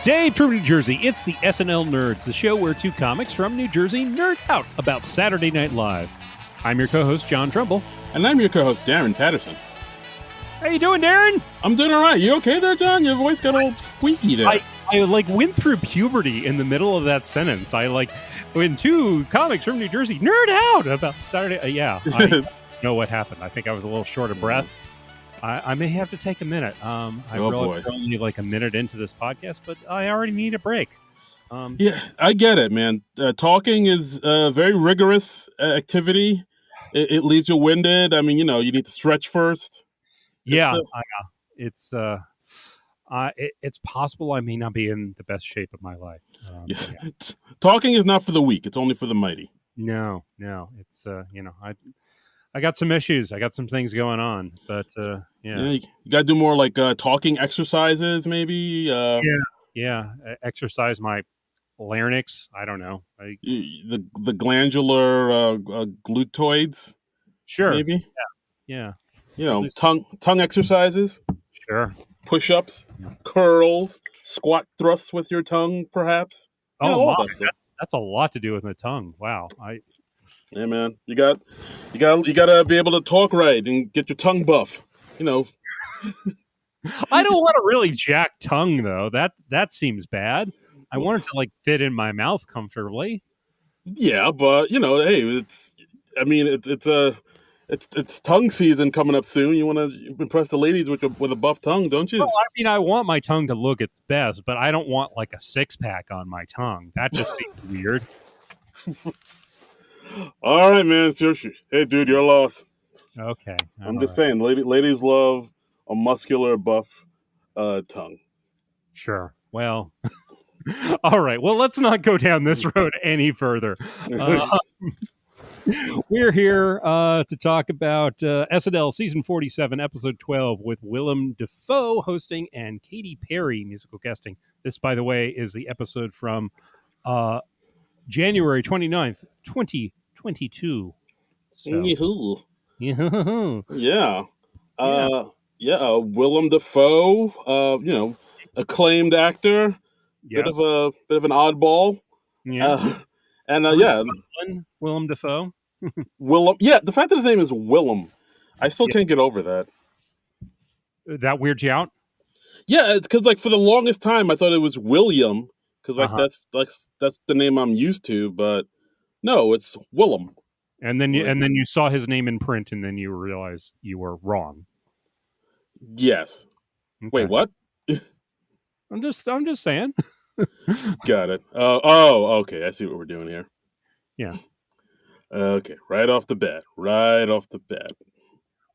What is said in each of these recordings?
Dave from New Jersey. It's the SNL Nerds, the show where two comics from New Jersey nerd out about Saturday Night Live. I'm your co-host, John Trumbull. And I'm your co-host, Darren Patterson. How you doing, Darren? I'm doing all right. You okay there, John? Your voice got all squeaky there. I went through puberty in the middle of that sentence. When two comics from New Jersey nerd out about Saturday. I know what happened. I think I was a little short of breath. I may have to take a minute. I realize we're only like a minute into this podcast, but I already need a break. Yeah, I get it, man. Talking is a very rigorous activity. It leaves you winded. I mean, you need to stretch first. Yeah, it's possible I may not be in the best shape of my life. Yeah. Talking is not for the weak. It's only for the mighty. No. It's I got some issues. I got some things going on, but you got to do more like talking exercises, maybe. Exercise my larynx. I don't know. The glandular glutoids. Sure. Maybe. Yeah. Tongue exercises. Sure. Push-ups, curls, squat thrusts with your tongue, perhaps. That's a lot to do with the tongue. Wow. Yeah, man. You got to be able to talk right and get your tongue buff. I don't want a really jacked tongue though. That seems bad. I want it to fit in my mouth comfortably. Yeah, but hey, it's tongue season coming up soon. You want to impress the ladies with a buff tongue, don't you? Well, I want my tongue to look its best, but I don't want like a six-pack on my tongue. That just seems weird. All right, man. Seriously. Hey, dude, you're lost. Okay. I'm just saying, ladies love a muscular, buff tongue. Sure. Well, all right. Well, let's not go down this road any further. We're here to talk about SNL Season 47, Episode 12, with Willem Dafoe hosting and Katy Perry musical guesting. This, by the way, is the episode from January 29th, 2022. So. Yeah. Willem Dafoe, acclaimed actor, yes. bit of an oddball. Yeah. Willem Dafoe. Willem. Yeah, the fact that his name is Willem, I still can't get over that. That weirds you out? Yeah, it's because for the longest time I thought it was William, because that's the name I'm used to, but no, it's Willem. And then you saw his name in print, and then you realized you were wrong. Yes. Okay. Wait, what? I'm just saying. Got it. Okay. I see what we're doing here. Yeah. Okay. Right off the bat.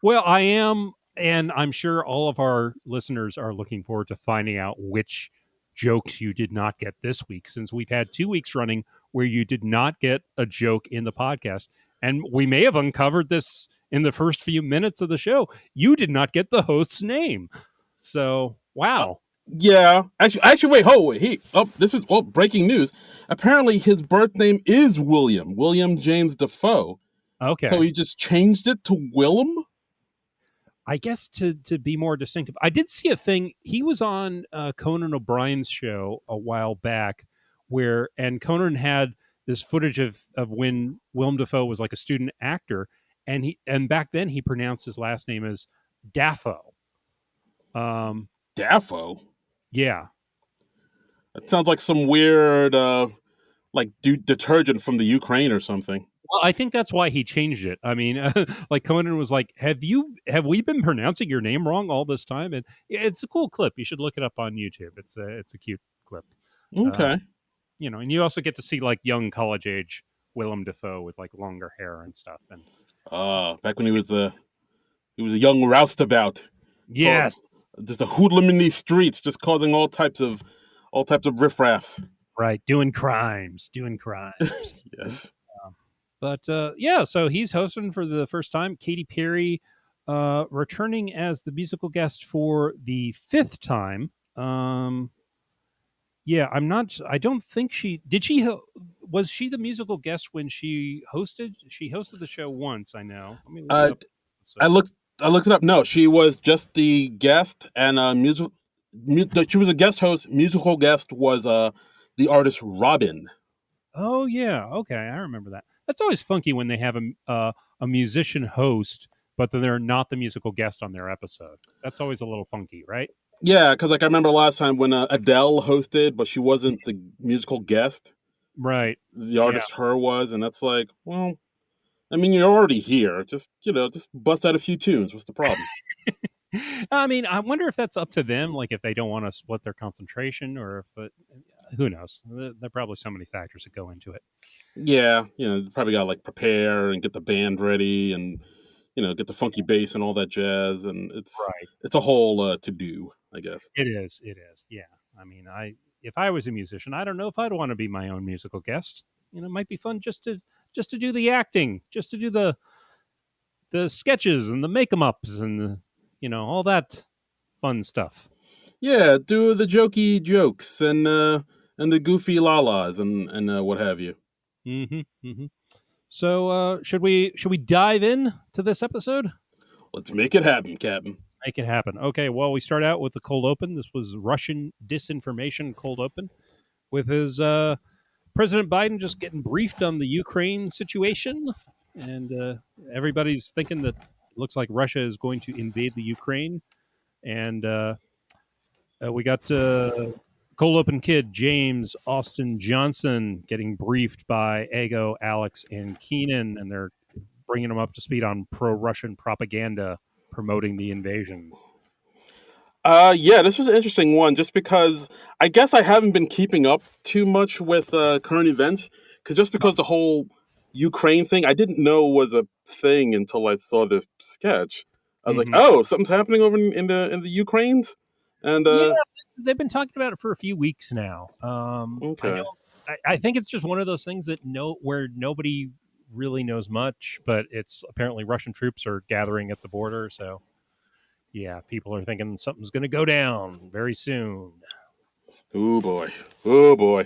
Well, I am, and I'm sure all of our listeners are looking forward to finding out which jokes you did not get this week, since we've had 2 weeks running where you did not get a joke in the podcast. And we may have uncovered this in the first few minutes of the show. You did not get the host's name. So, wow. Yeah. Actually, wait. This is breaking news. Apparently, his birth name is William James Dafoe. Okay. So he just changed it to Willem? I guess to be more distinctive. I did see a thing. He was on Conan O'Brien's show a while back and Conan had this footage of when Willem Dafoe was like a student actor, and back then he pronounced his last name as Dafoe. Dafoe? Yeah. That sounds like some weird detergent from the Ukraine or something. Well, I think that's why he changed it. I mean, like Conan was like, have we been pronouncing your name wrong all this time? And it's a cool clip. You should look it up on YouTube. It's a cute clip. Okay. And you also get to see like young college age Willem Dafoe with like longer hair and stuff. And back when he was a young roustabout. Yes. Just a hoodlum in these streets, just causing all types of riffraffs. Right. Doing crimes. Yes. So he's hosting for the first time. Katy Perry returning as the musical guest for the 5th time. I don't think was she the musical guest when she hosted? She hosted the show once, I know. I looked it up. No, she was just the guest and She was a guest host. Musical guest was the artist Robin. Oh yeah, okay, I remember that. That's always funky when they have a musician host, but then they're not the musical guest on their episode. That's always a little funky, right? Yeah, because like I remember last time when Adele hosted, but she wasn't the musical guest. Right. The Yeah. artist her was, and that's like, well, I mean, you're already here. Just just bust out a few tunes. What's the problem? I mean, I wonder if that's up to them, like if they don't want to split their concentration, or if who knows? There are probably so many factors that go into it. Yeah, you probably got to like prepare and get the band ready, and get the funky bass and all that jazz, and Right. it's a whole to do, I guess. It is. It is. Yeah. I mean, I if I was a musician, I don't know if I'd want to be my own musical guest. It might be fun just to do the acting, just to do the sketches and the make em ups and all that fun stuff. Yeah, do the jokey jokes and the goofy la-las and what have you. Hmm. Hmm. So should we dive in to this episode? Let's make it happen, Captain. Make it happen. Okay. Well, we start out with the cold open. This was Russian disinformation cold open with his President Biden just getting briefed on the Ukraine situation, and everybody's thinking that it looks like Russia is going to invade the Ukraine, and we got cold open kid James Austin Johnson getting briefed by Ego, Alex, and Keenan, and they're bringing him up to speed on pro-Russian propaganda promoting the invasion. Yeah, this was an interesting one just because I guess I haven't been keeping up too much with current events because the whole Ukraine thing I didn't know was a thing until I saw this sketch. I was like, Mm-hmm. oh, something's happening over in the Ukraines, and Yeah, they've been talking about it for a few weeks now. I know. okay, I think it's just one of those things that where nobody really knows much, but it's apparently Russian troops are gathering at the border. So yeah, people are thinking something's going to go down very soon. oh boy, oh boy.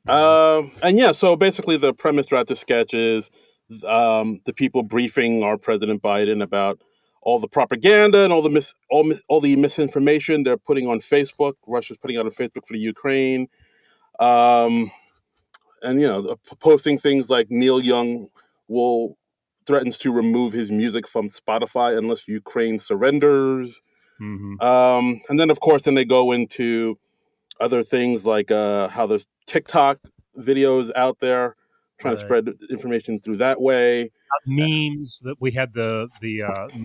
Yeah. And yeah, so basically the premise throughout the sketch is the people briefing our President Biden about all the propaganda and all the misinformation they're putting on Facebook. Russia's putting out on Facebook for the Ukraine, um, and posting things like Neil Young will threatens to remove his music from Spotify unless Ukraine surrenders. Hmm. And then of course, then they go into other things like how there's TikTok videos out there trying to Right. spread information through that way. Memes that we had the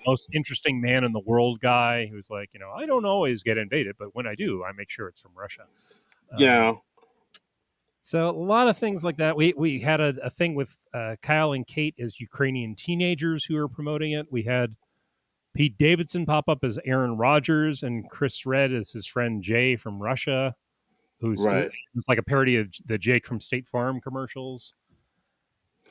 most interesting man in the world guy who's like, I don't always get invaded, but when I do, I make sure it's from Russia. Uh, Yeah, So a lot of things like that. We had a thing with Kyle and Kate as Ukrainian teenagers who were promoting it. We had Pete Davidson pop up as Aaron Rodgers and Chris Red as his friend Jay from Russia, who's right. it's like a parody of the Jake from State Farm commercials.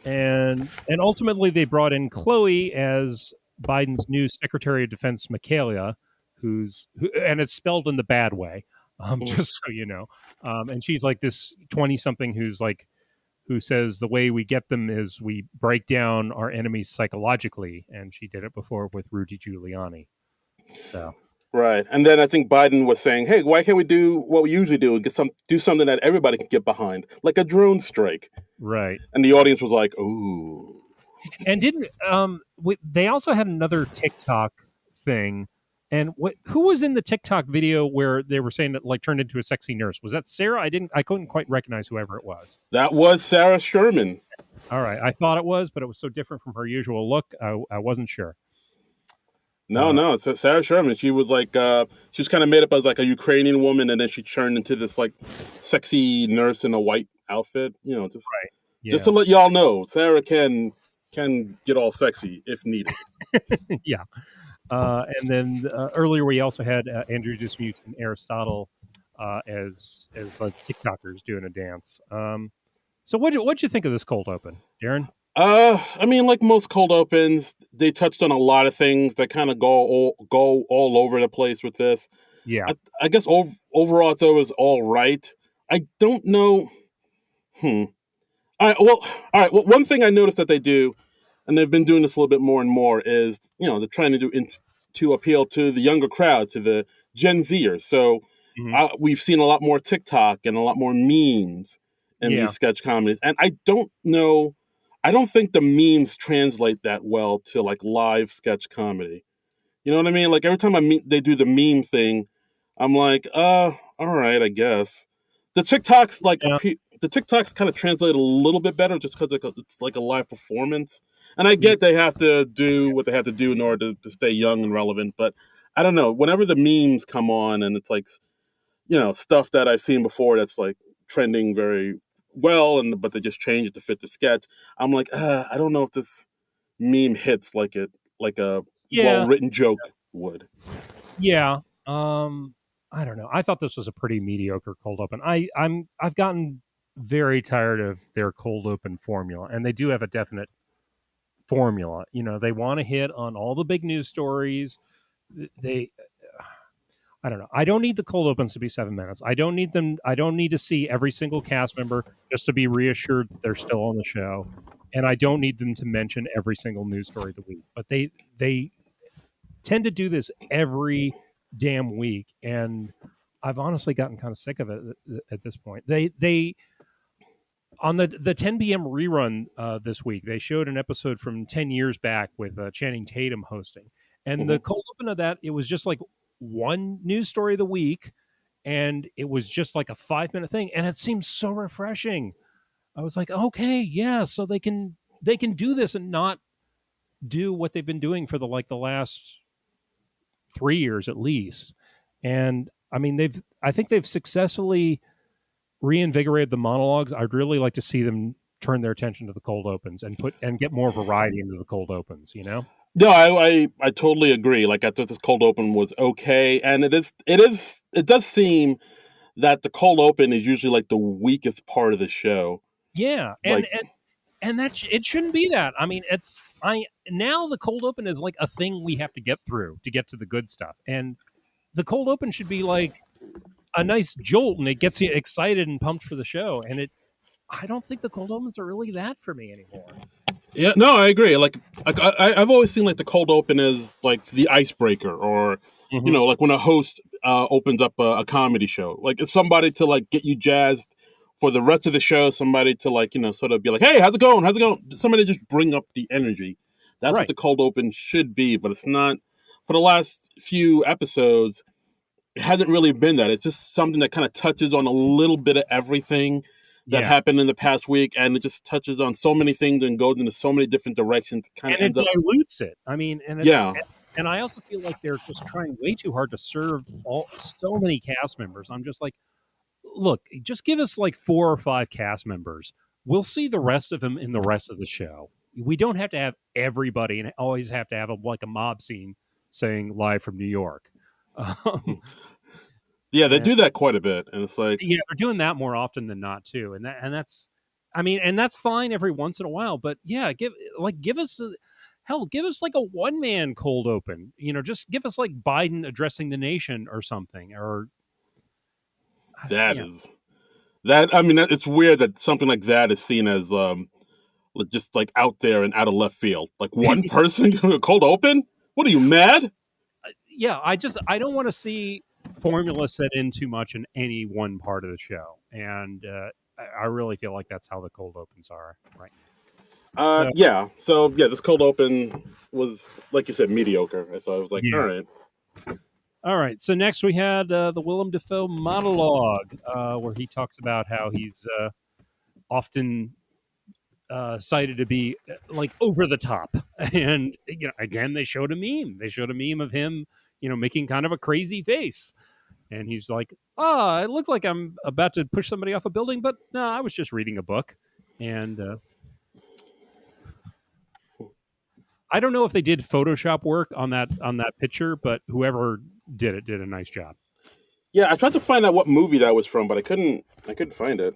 And ultimately they brought in Chloe as Biden's new Secretary of Defense, Michaela, and it's spelled in the bad way, Mm. just so you know. And she's like this 20-something who says the way we get them is we break down our enemies psychologically, and she did it before with Rudy Giuliani. So Right. And then I think Biden was saying, "Hey, why can't we do what we usually do? Do something that everybody can get behind, like a drone strike." right. And the audience was like, "Ooh." And didn't they also had another TikTok thing? And who was in the TikTok video where they were saying that like turned into a sexy nurse? Was that Sarah? I couldn't quite recognize whoever it was. That was Sarah Sherman. All right, I thought it was, but it was so different from her usual look. I wasn't sure. No, Uh, no, it's Sarah Sherman. She was like, she was kind of made up as like a Ukrainian woman, and then she turned into this like sexy nurse in a white outfit. right. Just Yeah. to let y'all know, Sarah can get all sexy if needed. Yeah. And then earlier we also had Andrew Dismukes and Aristotle as like TikTokers doing a dance. So what'd you think of this cold open, Darren? I mean, like most cold opens, they touched on a lot of things that kind of go all over the place with this. Yeah. I guess overall, though, it was all right. I don't know. Hmm. All right. Well, one thing I noticed that they do, and they've been doing this a little bit more and more, is they're trying to to appeal to the younger crowd, to the Gen Zers. So Hmm. we've seen a lot more TikTok and a lot more memes in these Yeah. sketch comedies. And I don't know, I don't think the memes translate that well to like live sketch comedy. You know what I mean? Like every time they do the meme thing, I'm like, all right, I guess. The TikToks Yeah. the TikToks kind of translate a little bit better just because it's like a live performance. And I Yeah. get they have to do what they have to do in order to stay young and relevant, but I don't know. Whenever the memes come on and it's like, stuff that I've seen before that's like trending very well, and but they just change it to fit the sketch, I'm like, I don't know if this meme hits like a well Yeah. written joke would. Yeah. I don't know. I thought this was a pretty mediocre cold open. I've gotten very tired of their cold open formula, and they do have a definite formula. They want to hit on all the big news stories. They I don't know. I don't need the cold opens to be 7 minutes. I don't need them. I don't need to see every single cast member just to be reassured that they're still on the show, and I don't need them to mention every single news story of the week. But they tend to do this every damn week, and I've honestly gotten kind of sick of it at this point. They on the 10 p.m. rerun this week, they showed an episode from 10 years back with Channing Tatum hosting. And the Hmm. cold open of that, it was just like one news story of the week, and it was just like a 5 minute thing, and it seemed so refreshing. I was like, okay, yeah, so they can do this and not do what they've been doing for the last 3 years at least. And I mean, I think they've successfully reinvigorated the monologues. I'd really like to see them turn their attention to the cold opens and get more variety into the cold opens. No, I totally agree. Like I thought this cold open was okay, and it does seem that the cold open is usually like the weakest part of the show. Yeah, and Like, and and it shouldn't be that. I mean, it's I now the cold open is like a thing we have to get through to get to the good stuff. And the cold open should be like a nice jolt, and it gets you excited and pumped for the show. And I don't think the cold opens are really that for me anymore. yeah, no, I agree. I've always seen like the cold open as like the icebreaker, or Hmm. like when a host opens up a comedy show, like it's somebody to like get you jazzed for the rest of the show. Somebody to like sort of be like, hey, how's it going? How's it going? Somebody to just bring up the energy. That's what Right. the cold open should be, but it's not. For the last few episodes, it hasn't really been that. It's just something that kind of touches on a little bit of everything that Yeah. happened in the past week, and it just touches on so many things and goes into so many different directions. It kind of And it ends up, dilutes it. I mean, yeah, and I also feel like they're just trying way too hard to serve all so many cast members. I'm just like, look, just give us like 4 or 5 cast members. We'll see the rest of them in the rest of the show. We don't have to have everybody and always have to have like a mob scene saying live from New York. Um, yeah, they and do that quite a bit, and it's like, yeah, they're doing that more often than not too, and that's, I mean, and that's fine every once in a while, but yeah, give us hell, give us like a one man cold open, just give us like Biden addressing the nation or something, or that yeah, is that. I mean, it's weird that something like that is seen as like, just like out there and out of left field. Like one person cold open. What are you mad? yeah. I don't want to see formula set in too much in any one part of the show, and I really feel like that's how the cold opens are right now. So Yeah. So yeah, this cold open was, like you said, mediocre. I thought it was like, all yeah. right. All right. So next we had the Willem Dafoe monologue, where he talks about how he's often cited to be like over the top, and again they showed a meme. They showed a meme of him, making kind of a crazy face, and he's like, "Ah, I look like I'm about to push somebody off a building, but no, I was just reading a book." And I don't know if they did Photoshop work on that picture, but whoever did it did a nice job. Yeah, I tried to find out what movie that was from, but I couldn't. I couldn't find it.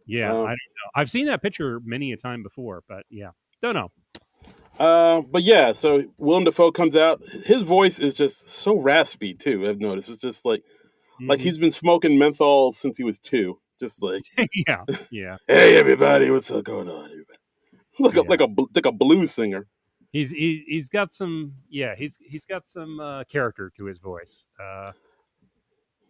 Yeah, I Uh, don't know. I've seen that picture many a time before, but yeah, don't know. but yeah, so Willem Dafoe comes out. His voice is just so raspy too. I've noticed. It's just like Hmm. he's been smoking menthol since he was 2. Just like, Yeah, yeah, hey everybody, what's going on? Everybody? Like a yeah. like a blues singer. He's got some he's got some character to his voice.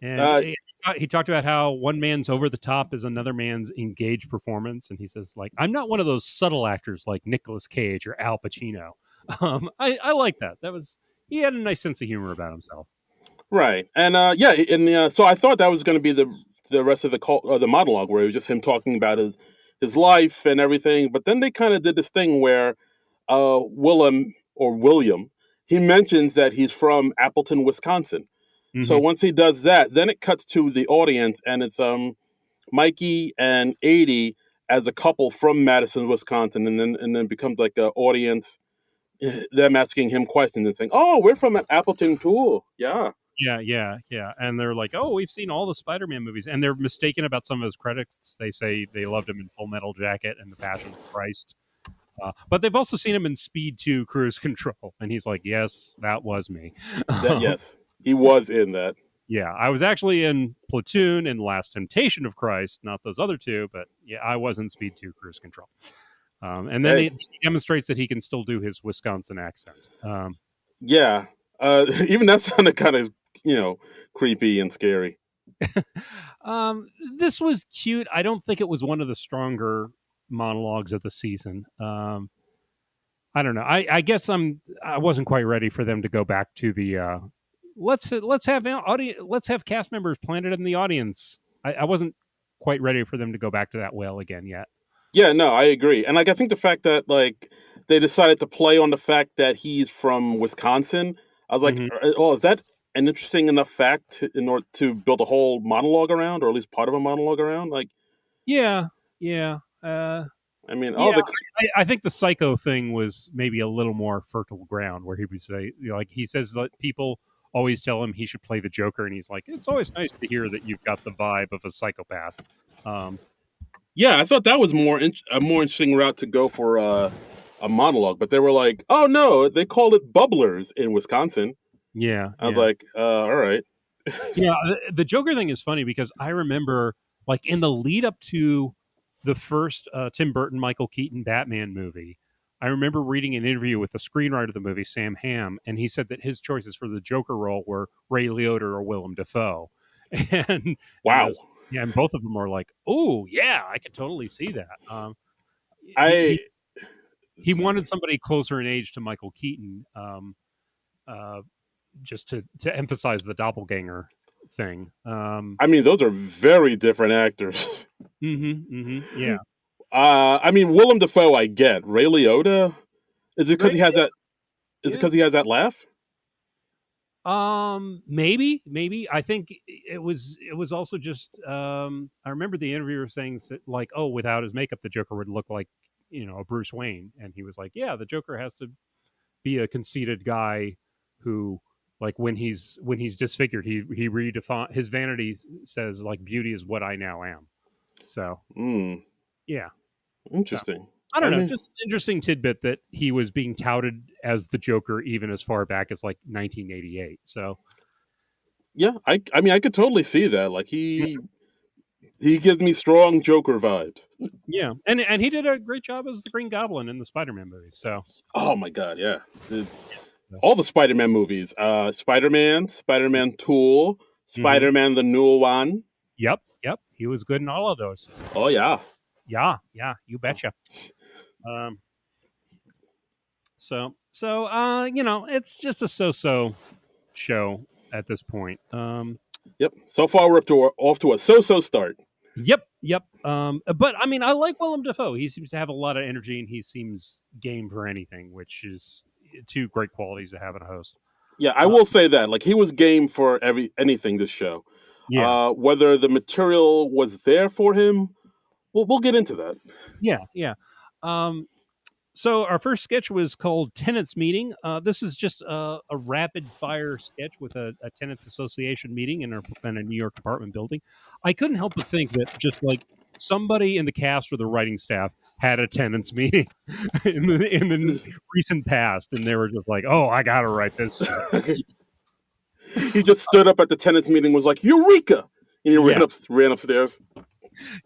And Uh, he talked about how one man's over the top is another man's engaged performance, and he says like, "I'm not one of those subtle actors like Nicolas Cage or Al Pacino." I like that. That was he had a nice sense of humor about himself. right, and so I thought that was going to be the rest of the monologue, where it was just him talking about his life and everything. But then they kind of did this thing where William, he mentions that he's from Appleton, Wisconsin. So Hmm. once he does that, then it cuts to the audience, and it's Mikey and 80 as a couple from Madison, Wisconsin, and then becomes like an audience, them asking him questions and saying, "Oh, we're from Appleton too." Yeah, Yeah. And they're like, "Oh, we've seen all the Spider-Man movies," and they're mistaken about some of his credits. They say they loved him in Full Metal Jacket and The Passion of Christ. But they've also seen him in Speed 2 Cruise Control. And he's like, yes, that was me. that yes, he was in that. Yeah, I was actually in Platoon and Last Temptation of Christ, not those other two, but yeah, I was in Speed 2 Cruise Control. And then Hey, he demonstrates that he can still do his Wisconsin accent. yeah, even that sounded kind of creepy and scary. Um, this was cute. I don't think it was one of the stronger monologues of the season. I don't know. I guess I wasn't quite ready for them to go back to the let's have let's have cast members planted in the audience. I wasn't quite ready for them to go back to that well again yet. Yeah, no, I agree. And like I think the fact that like they decided to play on the fact that he's from Wisconsin, I was like, Hmm. well, is that an interesting enough fact in order to build a whole monologue around, or at least part of a monologue around? Like, Yeah, yeah, I mean, all yeah. the I think the psycho thing was maybe a little more fertile ground, where he would say, like, he says that people always tell him he should play the Joker, and he's like, it's always nice to hear that you've got the vibe of a psychopath. Um, yeah, I thought that was a more interesting route to go for a monologue, but they were like, oh no, they call it bubblers in Wisconsin. yeah, I was yeah. like, all right. Yeah, the Joker thing is funny because I remember, like, in the lead up to the first Tim Burton Michael Keaton Batman movie, I remember reading an interview with the screenwriter of the movie, Sam Hamm, and he said that his choices for the Joker role were Ray Liotta or Willem Dafoe, and Wow. those yeah, and both of them were like, oh yeah, I could totally see that. He I he he wanted somebody closer in age to Michael Keaton, uh, just to emphasize the doppelganger thing. I mean, those are very different actors. Yeah. I mean, Willem Dafoe, I get. Ray Liotta, is it because Right. he has that? Is it Yeah. because he has that laugh? Maybe. I think it was also just I remember the interviewer saying like, oh, without his makeup, the Joker would look like a Bruce Wayne, and he was like, yeah, the Joker has to be a conceited guy who like when he's disfigured, he redefine his vanity says like beauty is what I now am. So Hmm. yeah. So Interesting. I don't I know, mean, just an interesting tidbit that he was being touted as the Joker even as far back as like 1988. So yeah. I mean, I could totally see that. Like he gives me strong Joker vibes. yeah, and he did a great job as the Green Goblin in the Spider-Man movies. So Oh my god, yeah. It's yeah. all the Spider-Man movies. Spider-Man, Spider-Man Tool, Mm-hmm. Spider-Man the new one. Yep, he was good in all of those. Oh yeah. Yeah, you betcha. Um, so it's just a so-so show at this point. Yep. So far we're off to a so-so start. Yep. But I mean, I like Willem Dafoe. He seems to have a lot of energy, and he seems game for anything, which is two great qualities to have in a host. Yeah, I Uh, will say that. Like he was game for anything this show. yeah, Whether the material was there for him, we'll get into that. yeah. Um, so our first sketch was called Tenants Meeting. This is just a rapid fire sketch with a tenants association meeting in a New York apartment building. I couldn't help but think that just like somebody in the cast or the writing staff had a tenants meeting in the recent past, and they were just like, "Oh, I got to write this shit." He just stood up at the tenants meeting, was like Eureka, and he Yeah, ran upstairs.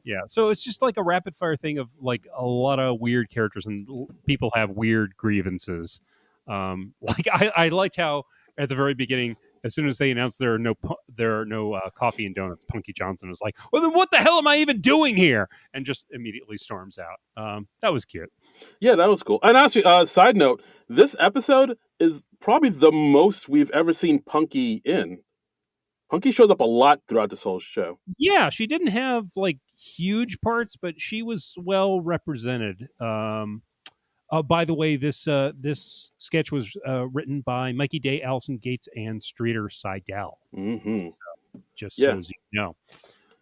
Yeah, so it's just like a rapid fire thing of like a lot of weird characters and people have weird grievances. Like I liked how at the very beginning, as soon as they announced there are no coffee and donuts, Punky Johnson was like, "Well, then what the hell am I even doing here?" and just immediately storms out. That was cute. Yeah, that was cool. And actually, side note, this episode is probably the most we've ever seen Punky in. Punky shows up a lot throughout this whole show. Yeah, she didn't have like huge parts, but she was well represented. By the way, this sketch was written by Mikey Day, Allison Gates, and Streeter Seidel. Mm-hmm. Just Yeah, so as you know.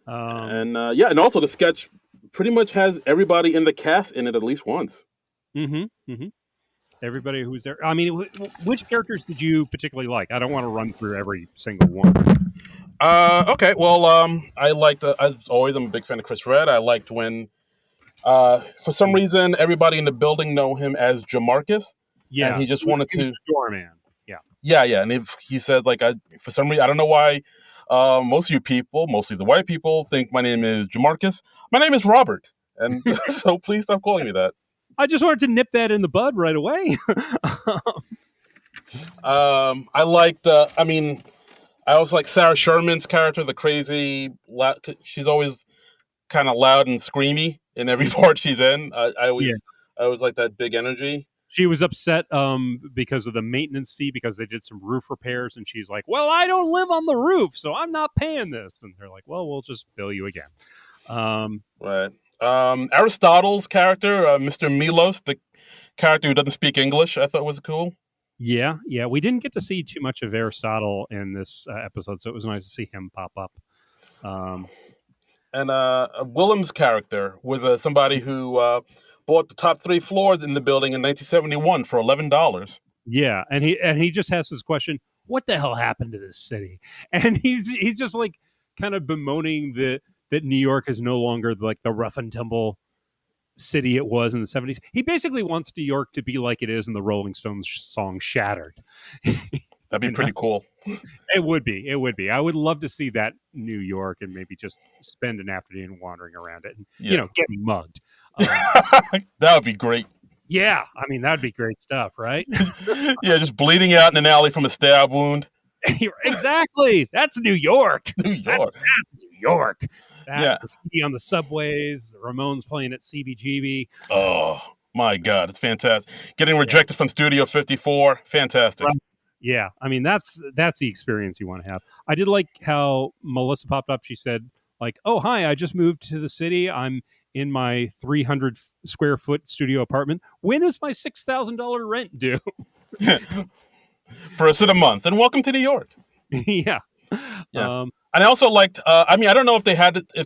and and also the sketch pretty much has everybody in the cast in it at least once. Everybody who's there. I mean, which characters did you particularly like? I don't want to run through every single one. Okay, well, I liked. As always, I'm a big fan of Chris Red. I liked when, for some reason, everybody in the building know him as Jamarcus, and Yeah, he just wanted he was to. the doorman. Yeah, Yeah, and if he said like, for some reason, I don't know why. Most of you people, mostly the white people, think my name is Jamarcus. My name is Robert, and so please stop calling me that. I just wanted to nip that in the bud right away. I liked. I mean, I also like Sarah Sherman's character, the crazy. She's always kind of loud and screamy in every part she's in. Yeah. I always like that big energy. She was upset because of the maintenance fee because they did some roof repairs, and she's like, "Well, I don't live on the roof, so I'm not paying this." And they're like, "Well, we'll just bill you again." Right. Aristotle's character, Mr. Milos, the character who doesn't speak English, I thought was cool. Yeah, we didn't get to see too much of Aristotle in this episode, so it was nice to see him pop up. And Willem's character was somebody who bought the top 3 floors in the building in 1971 for $11. Yeah, and he just has this question: "What the hell happened to this city?" And he's just like kind of bemoaning that New York is no longer like the rough and tumble city it was in the 70s. He basically wants New York to be like it is in the Rolling Stones song "Shattered." That'd be pretty cool. It would be. I would love to see that New York and maybe just spend an afternoon wandering around it and getting mugged. That would be great. Yeah, I mean that'd be great stuff, right? Yeah, just bleeding out in an alley from a stab wound. Exactly. That's New York. New York. That's New York. Yeah. Graffiti on the subways, the Ramones playing at CBGB. Oh my God, it's fantastic. Getting rejected from Studio 54, fantastic. Right. Yeah, I mean that's the experience you want to have. I did like how Melissa popped up. She said like, "Oh hi, I just moved to the city. I'm in my 300 square foot studio apartment. When is my $6,000 rent due?" First of the month, and welcome to New York. Yeah. And I also liked. I mean, I don't know if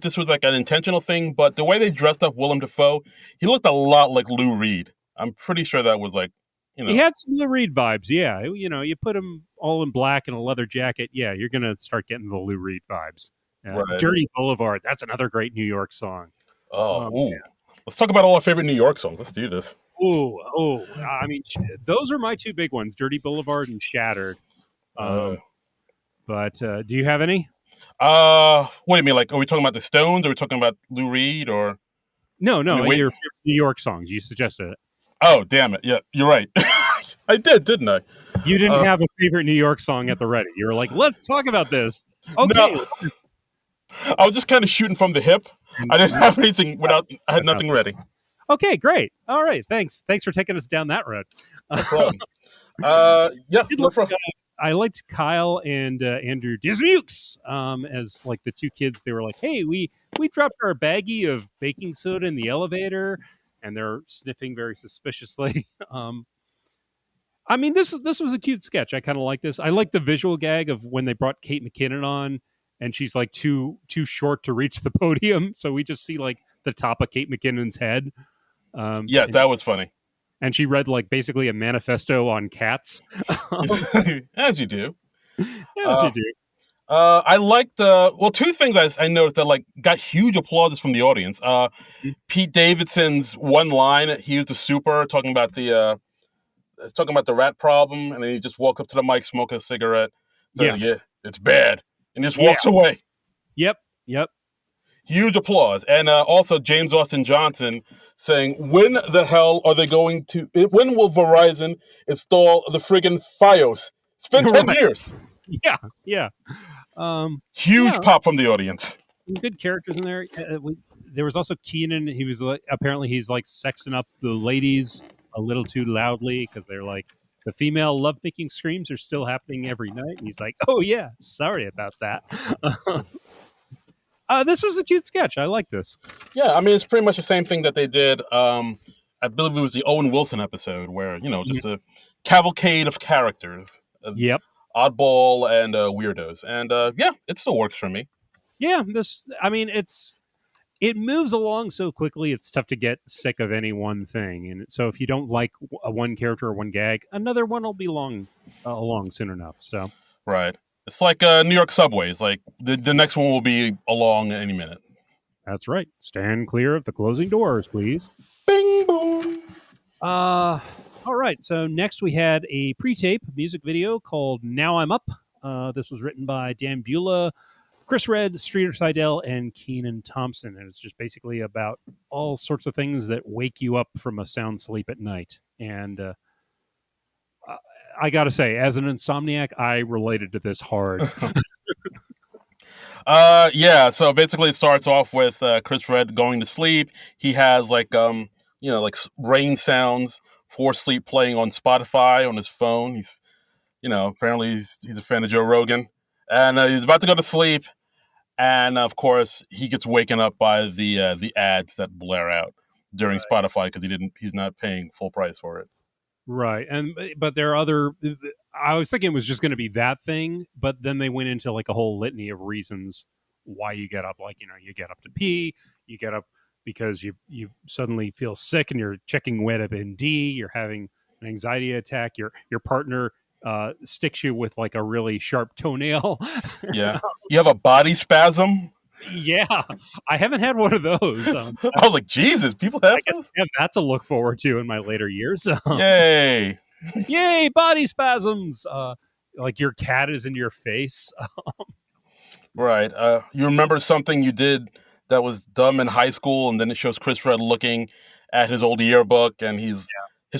this was like an intentional thing, but the way they dressed up Willem Dafoe, he looked a lot like Lou Reed. I'm pretty sure that was like. He had some Lou Reed vibes, yeah. You put him all in black and a leather jacket, yeah, you're going to start getting the Lou Reed vibes. Right. Dirty Boulevard, that's another great New York song. Let's talk about all our favorite New York songs. Let's do this. I mean, those are my 2 big ones, Dirty Boulevard and Shattered. But do you have any? What do you mean? Like, are we talking about the Stones? Are we talking about Lou Reed? Or no, your New York songs. You suggested it. Oh, damn it! Yeah, you're right. I did, didn't I? You didn't have a favorite New York song at the ready. You were like, "Let's talk about this." Okay. No, I was just kind of shooting from the hip. I didn't have anything I had nothing ready. Okay, great. All right, thanks for taking us down that road. No problem. No problem. I liked Kyle and Andrew Dismukes as like the 2 kids. They were like, "Hey, we dropped our baggie of baking soda in the elevator," and they're sniffing very suspiciously. I mean, this was a cute sketch. I kind of like this. I like the visual gag of when they brought Kate McKinnon on, and she's like too short to reach the podium, so we just see like the top of Kate McKinnon's head. Yes, that was funny. And she read like basically a manifesto on cats. As you do. As you do. I liked 2 things I noticed that like got huge applauses from the audience. Pete Davidson's one line, he used the super talking about the rat problem, and then he just walked up to the mic, smoked a cigarette, said, yeah, it's bad, and just walks away. Yep. Huge applause. And also James Austin Johnson saying, when the hell are they going to, when will Verizon install the friggin' Fios? It's been 10 Right. years. Yeah. Yeah. Yeah. Huge pop from the audience. Some good characters in there. There was also Keenan. He was like, apparently he's like sexing up the ladies a little too loudly because they're like, the female lovemaking screams are still happening every night. And he's like, oh, yeah, sorry about that. This was a cute sketch. I like this. Yeah, I mean, it's pretty much the same thing that they did. I believe it was the Owen Wilson episode where, just a cavalcade of characters, Yep. oddball and weirdos. And yeah, it still works for me. Yeah. I mean, it moves along so quickly, it's tough to get sick of any one thing. And so if you don't like one character or one gag, another one will be along soon enough. So Right. It's like New York subways. Like the next one will be along any minute. that's right. Stand clear of the closing doors, please. Bing boom. All right. So next we had a pre-tape music video called "Now I'm Up." This was written by Dan Beulah, Chris Redd, Streeter Seidel, and Keenan Thompson, and it's just basically about all sorts of things that wake you up from a sound sleep at night. And I got to say, as an insomniac, I related to this hard. Yeah. So basically, it starts off with Chris Redd going to sleep. He has like rain sounds for sleep playing on Spotify on his phone. He's apparently he's a fan of Joe Rogan, and he's about to go to sleep. And of course, he gets waken up by the ads that blare out during Spotify because he's not paying full price for it. Right. But there are other. I was thinking it was just going to be that thing, but then they went into like a whole litany of reasons why you get up. Like, you get up to pee, you get up because you suddenly feel sick and you're checking WebMD, you're having an anxiety attack, your partner sticks you with like a really sharp toenail. Yeah. You have a body spasm. Yeah, I haven't had one of those. I was like, Jesus, people have I guess those? I have that to look forward to in my later years. Yay. Yay, body spasms. Like your cat is in your face. Right. You remember something you did that was dumb in high school, and then it shows Chris Redd looking at his old yearbook, and his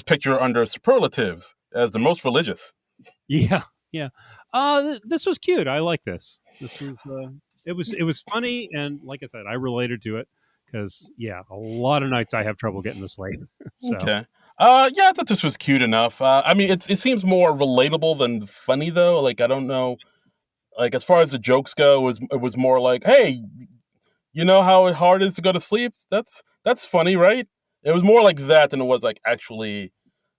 picture under superlatives as the most religious. Yeah, yeah. This was cute. I like this. This was it was funny, and like I said, I related to it because a lot of nights I have trouble getting to sleep. So. Okay. Yeah, I thought this was cute enough. I mean, it seems more relatable than funny though. Like I don't know, like as far as the jokes go, it was more like, hey, you know how hard it is to go to sleep? That's funny, right? It was more like that than it was like actually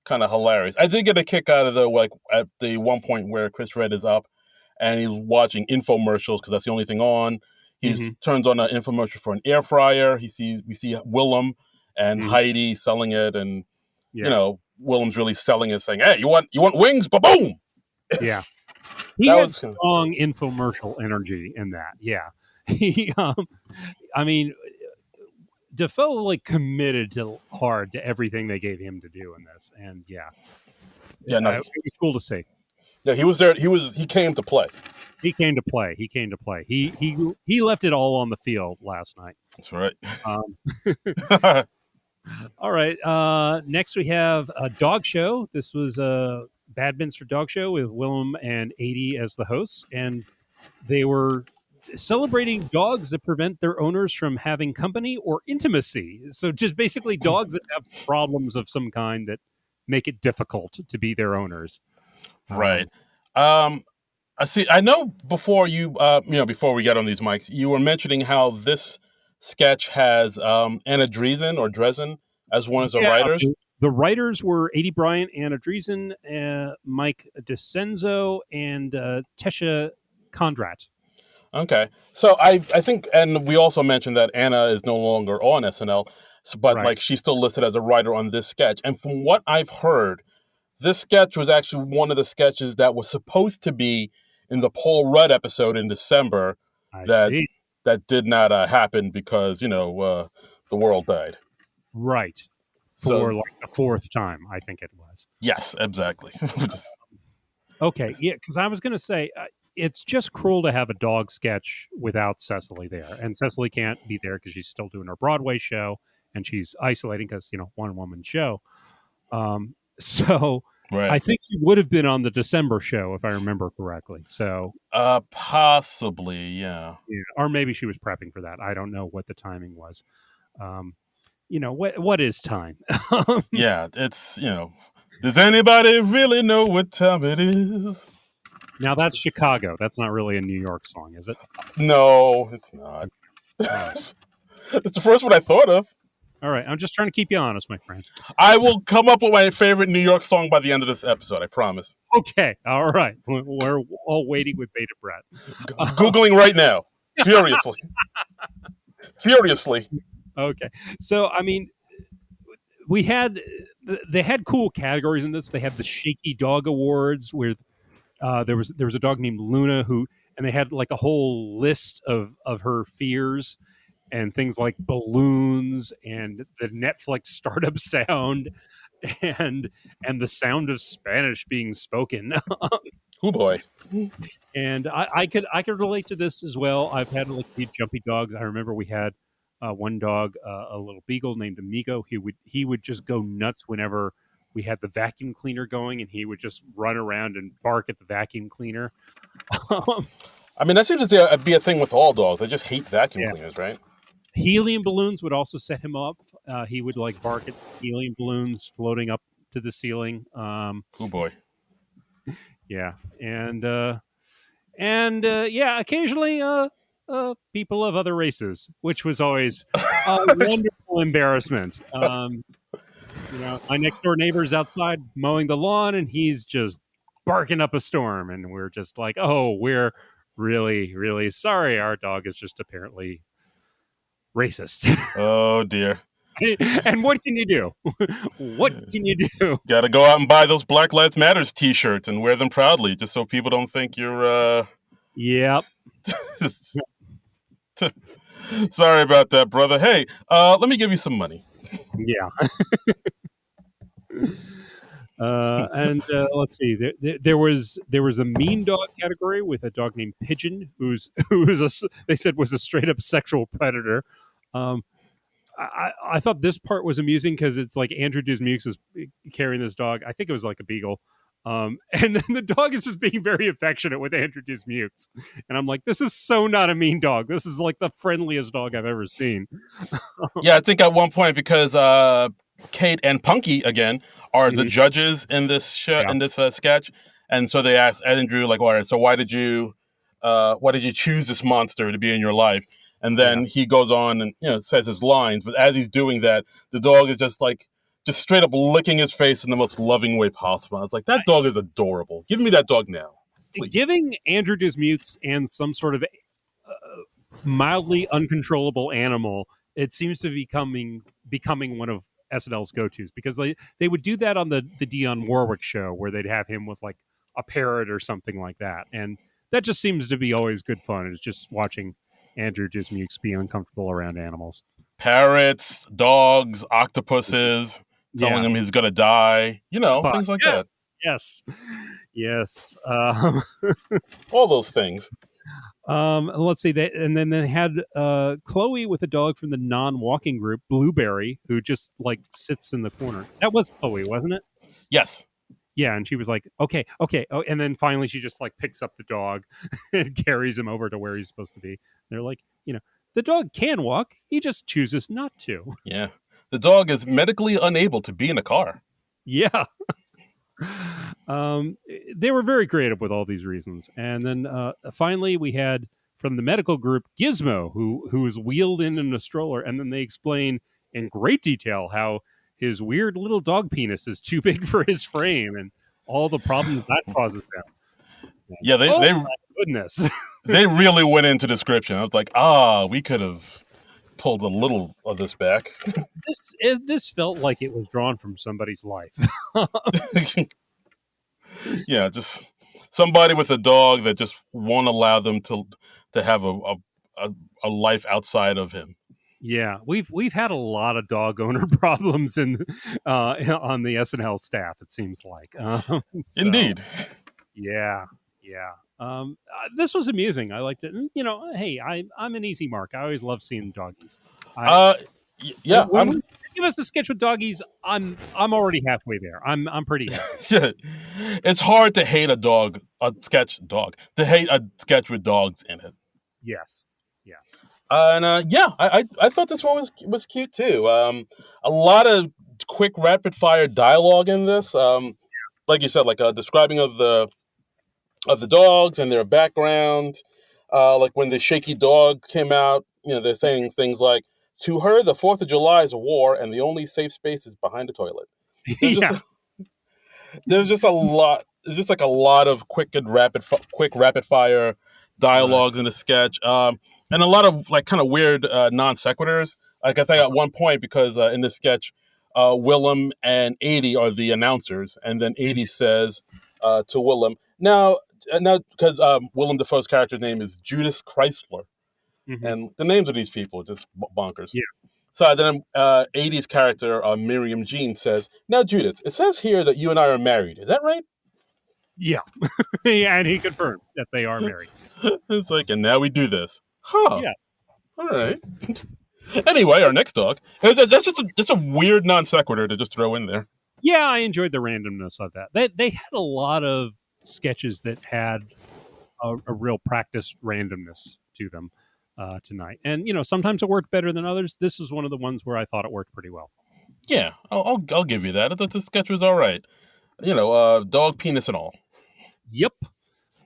kind of hilarious. I did get a kick out of at the one point where Chris Redd is up and he's watching infomercials because that's the only thing on. He turns on an infomercial for an air fryer. We see Willem and Heidi selling it, and Willem's really selling it, saying, "Hey, you want wings? Ba boom!" Yeah, he had strong infomercial energy in that. Yeah, he. I mean, Dafoe like committed hard to everything they gave him to do in this, and it was cool to see. Yeah, he was there. He came to play. He came to play. He left it all on the field last night. That's right. All right. Next we have a dog show. This was a Badminster dog show with Willem and Katy as the hosts, and they were celebrating dogs that prevent their owners from having company or intimacy. So just basically dogs that have problems of some kind that make it difficult to be their owners. Right. I see. I know before before we got on these mics, you were mentioning how this sketch has Anna Dreesen as one of the writers. The writers were Katy Bryant, Anna Dreesen, Mike DeCenzo, and Tesha Kondrat. Okay, so I think, and we also mentioned that Anna is no longer on SNL, but like she's still listed as a writer on this sketch. And from what I've heard, this sketch was actually one of the sketches that was supposed to be in the Paul Rudd episode in December. That did not happen because the world died. Right. For like the fourth time, I think it was. Yes, exactly. Okay, yeah, because I was going to say, it's just cruel to have a dog sketch without Cecily there, and Cecily can't be there because she's still doing her Broadway show, and she's isolating because one woman show. So I Right. think she would have been on the December show if I remember correctly. So Possibly, yeah. yeah, or maybe she was prepping for that. I don't know what the timing was. Um, what is time? Yeah, it's, does anybody really know what time it is? Now that's Chicago. That's not really a New York song, is it? No, it's not. All right. It's the first one I thought of. All right. I'm just trying to keep you honest, my friend. I will come up with my favorite New York song by the end of this episode, I promise. Okay. All right. We're all waiting with bated breath. Googling right now. Furiously. Furiously. Okay. So, I mean, they had cool categories in this. They had the Shaky Dog Awards where there was a dog named Luna and they had like a whole list of her fears and things like balloons and the Netflix startup sound and the sound of Spanish being spoken. Oh boy. And I could relate to this as well. I've had like jumpy dogs. I remember we had one dog, a little beagle named Amigo. He would just go nuts whenever we had the vacuum cleaner going, and he would just run around and bark at the vacuum cleaner. I mean, that seems to be a thing with all dogs. They just hate vacuum cleaners, right? Helium balloons would also set him up. He would like bark at helium balloons floating up to the ceiling. Oh boy. Yeah, and yeah, occasionally people of other races, which was always a wonderful embarrassment. My next door neighbor's outside mowing the lawn, and he's just barking up a storm, and we're just like, oh, we're really, really sorry. Our dog is just apparently racist. Oh dear. And what can you do? What can you do? Got to go out and buy those Black Lives Matters T-shirts and wear them proudly, just so people don't think you're. Yep. Sorry about that, brother. Hey, let me give you some money. Yeah. And let's see. There was a mean dog category with a dog named Pigeon, they said was a straight up sexual predator. I thought this part was amusing because it's like Andrew Dismukes is carrying this dog. I think it was like a beagle. And then the dog is just being very affectionate with Andrew Dismukes. And I'm like, this is so not a mean dog. This is like the friendliest dog I've ever seen. Yeah, I think at one point, because Kate and Punky, again, are the judges in this show, in this sketch. And so they asked Andrew, like, all right, so why did you choose this monster to be in your life? And then he goes on and says his lines, but as he's doing that, the dog is just straight up licking his face in the most loving way possible. I was like, that dog is adorable. Give me that dog now, please. Giving Andrew Dismukes and some sort of mildly uncontrollable animal, it seems to be becoming one of SNL's go-tos, because they would do that on the Dionne Warwick show where they'd have him with like a parrot or something like that, and that just seems to be always good fun. Is just watching Andrew Dismukes be uncomfortable around animals. Parrots, dogs, octopuses, telling him he's gonna die. Things like that. Yes. All those things. Let's see. And then they had Chloe with a dog from the non-walking group, Blueberry, who just like sits in the corner. That was Chloe, wasn't it? Yes. Yeah, and she was like, okay. Oh, and then finally she just like picks up the dog and carries him over to where he's supposed to be. They're like, the dog can walk. He just chooses not to. Yeah. The dog is medically unable to be in a car. Yeah. They were very creative with all these reasons. And then finally we had from the medical group Gizmo, who was wheeled in a stroller, and then they explain in great detail how his weird little dog penis is too big for his frame and all the problems that causes him. Yeah, they goodness. They really went into description. I was like, we could have pulled a little of this back. This felt like it was drawn from somebody's life. Yeah, just somebody with a dog that just won't allow them to have a life outside of him. Yeah, we've had a lot of dog owner problems on the SNL staff. It seems like. Indeed. Yeah. This was amusing. I liked it. And, hey, I'm an easy mark. I always love seeing doggies. I Uh, yeah, when we give us a sketch with doggies, I'm already halfway there. I'm pretty happy. it's hard to hate to hate a sketch with dogs in it. Yes, yes, I thought this one was cute too. A lot of quick rapid fire dialogue in this. Like you said, like a describing of the dogs and their background. Like when the shaky dog came out, they're saying things like, "To her, the 4th of July is a war, and the only safe space is behind the toilet." There's just yeah, there's just a lot. There's just like a lot of quick rapid fire right. dialogues in the sketch, and a lot of like kind of weird non sequiturs. Like I think at one point, because in the sketch, Willem and 80 are the announcers, and then 80 says to Willem, now because Willem Dafoe's character's name is Judas Chrysler, Mm-hmm. and the names of these people are just bonkers. Yeah, So then 80's character, Miriam Jean, says, "Now, Judith, it says here that you and I are married. Is that right?" yeah, yeah, and he confirms that they are married. It's like, and now we do this. Huh. Yeah, All right. Anyway, our next dog. That's just a weird non sequitur to just throw in there. yeah, I enjoyed the randomness of that. They had a lot of sketches that had a real practice randomness to them tonight, and sometimes it worked better than others. This is one of the ones where I thought it worked pretty well. Yeah, I'll give you that. I thought the sketch was all right. Dog penis and all. Yep.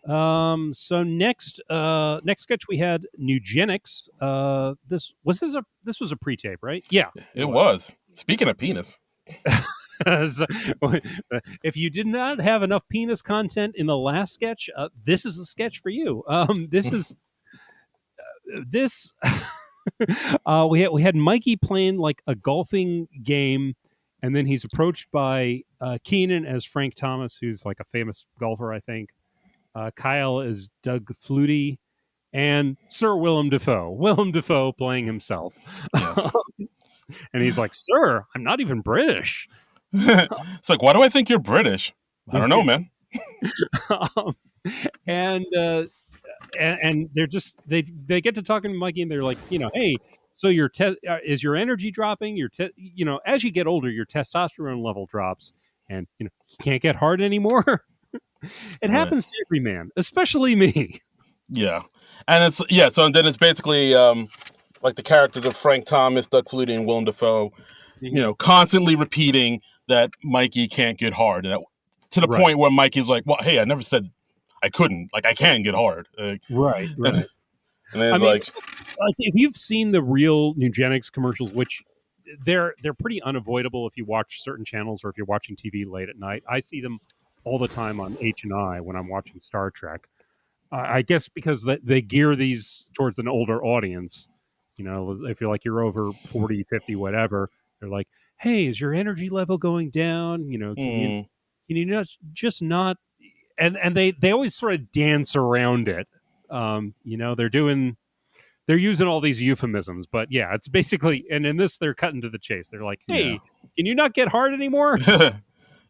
So next sketch we had Nugenics. This was a pre-tape, right? Yeah, it It was. was. Speaking of penis. So, if you did not have enough penis content in the last sketch, this is the sketch for you. This is this. We had Mikey playing like a golfing game, and then he's approached by Keenan as Frank Thomas, who's like a famous golfer, I think. Kyle is Doug Flutie, and Sir Willem Dafoe. Willem Dafoe playing himself. Yes. And he's like, "Sir, I'm not even British." It's like, why do I think you're British? I don't know, man. um, and, uh, and they're just they get to talking to Mikey, and they're like, hey, so is your energy dropping? As you get older, your testosterone level drops, and you can't get hard anymore. It Right. happens to every man, especially me. Yeah. And so then it's basically like the characters of Frank Thomas, Doug Flutie, and Willem Dafoe, constantly repeating that Mikey can't get hard. To the Right, point where Mikey's like, well, hey, I never said I couldn't. Like, I can get hard. right, And, right. and then I it's mean, like, like if you've seen the real Nugenics commercials, which they're pretty unavoidable if you watch certain channels or if you're watching TV late at night. I see them all the time on H&I when I'm watching Star Trek. I guess because they gear these towards an older audience. If you're over 40, 50, whatever, they're like, "Hey, is your energy level going down? Can you just not?" And they always sort of dance around it. They're using all these euphemisms, but yeah, it's basically, and in this, they're cutting to the chase. They're like, yeah. "Hey, can you not get hard anymore?"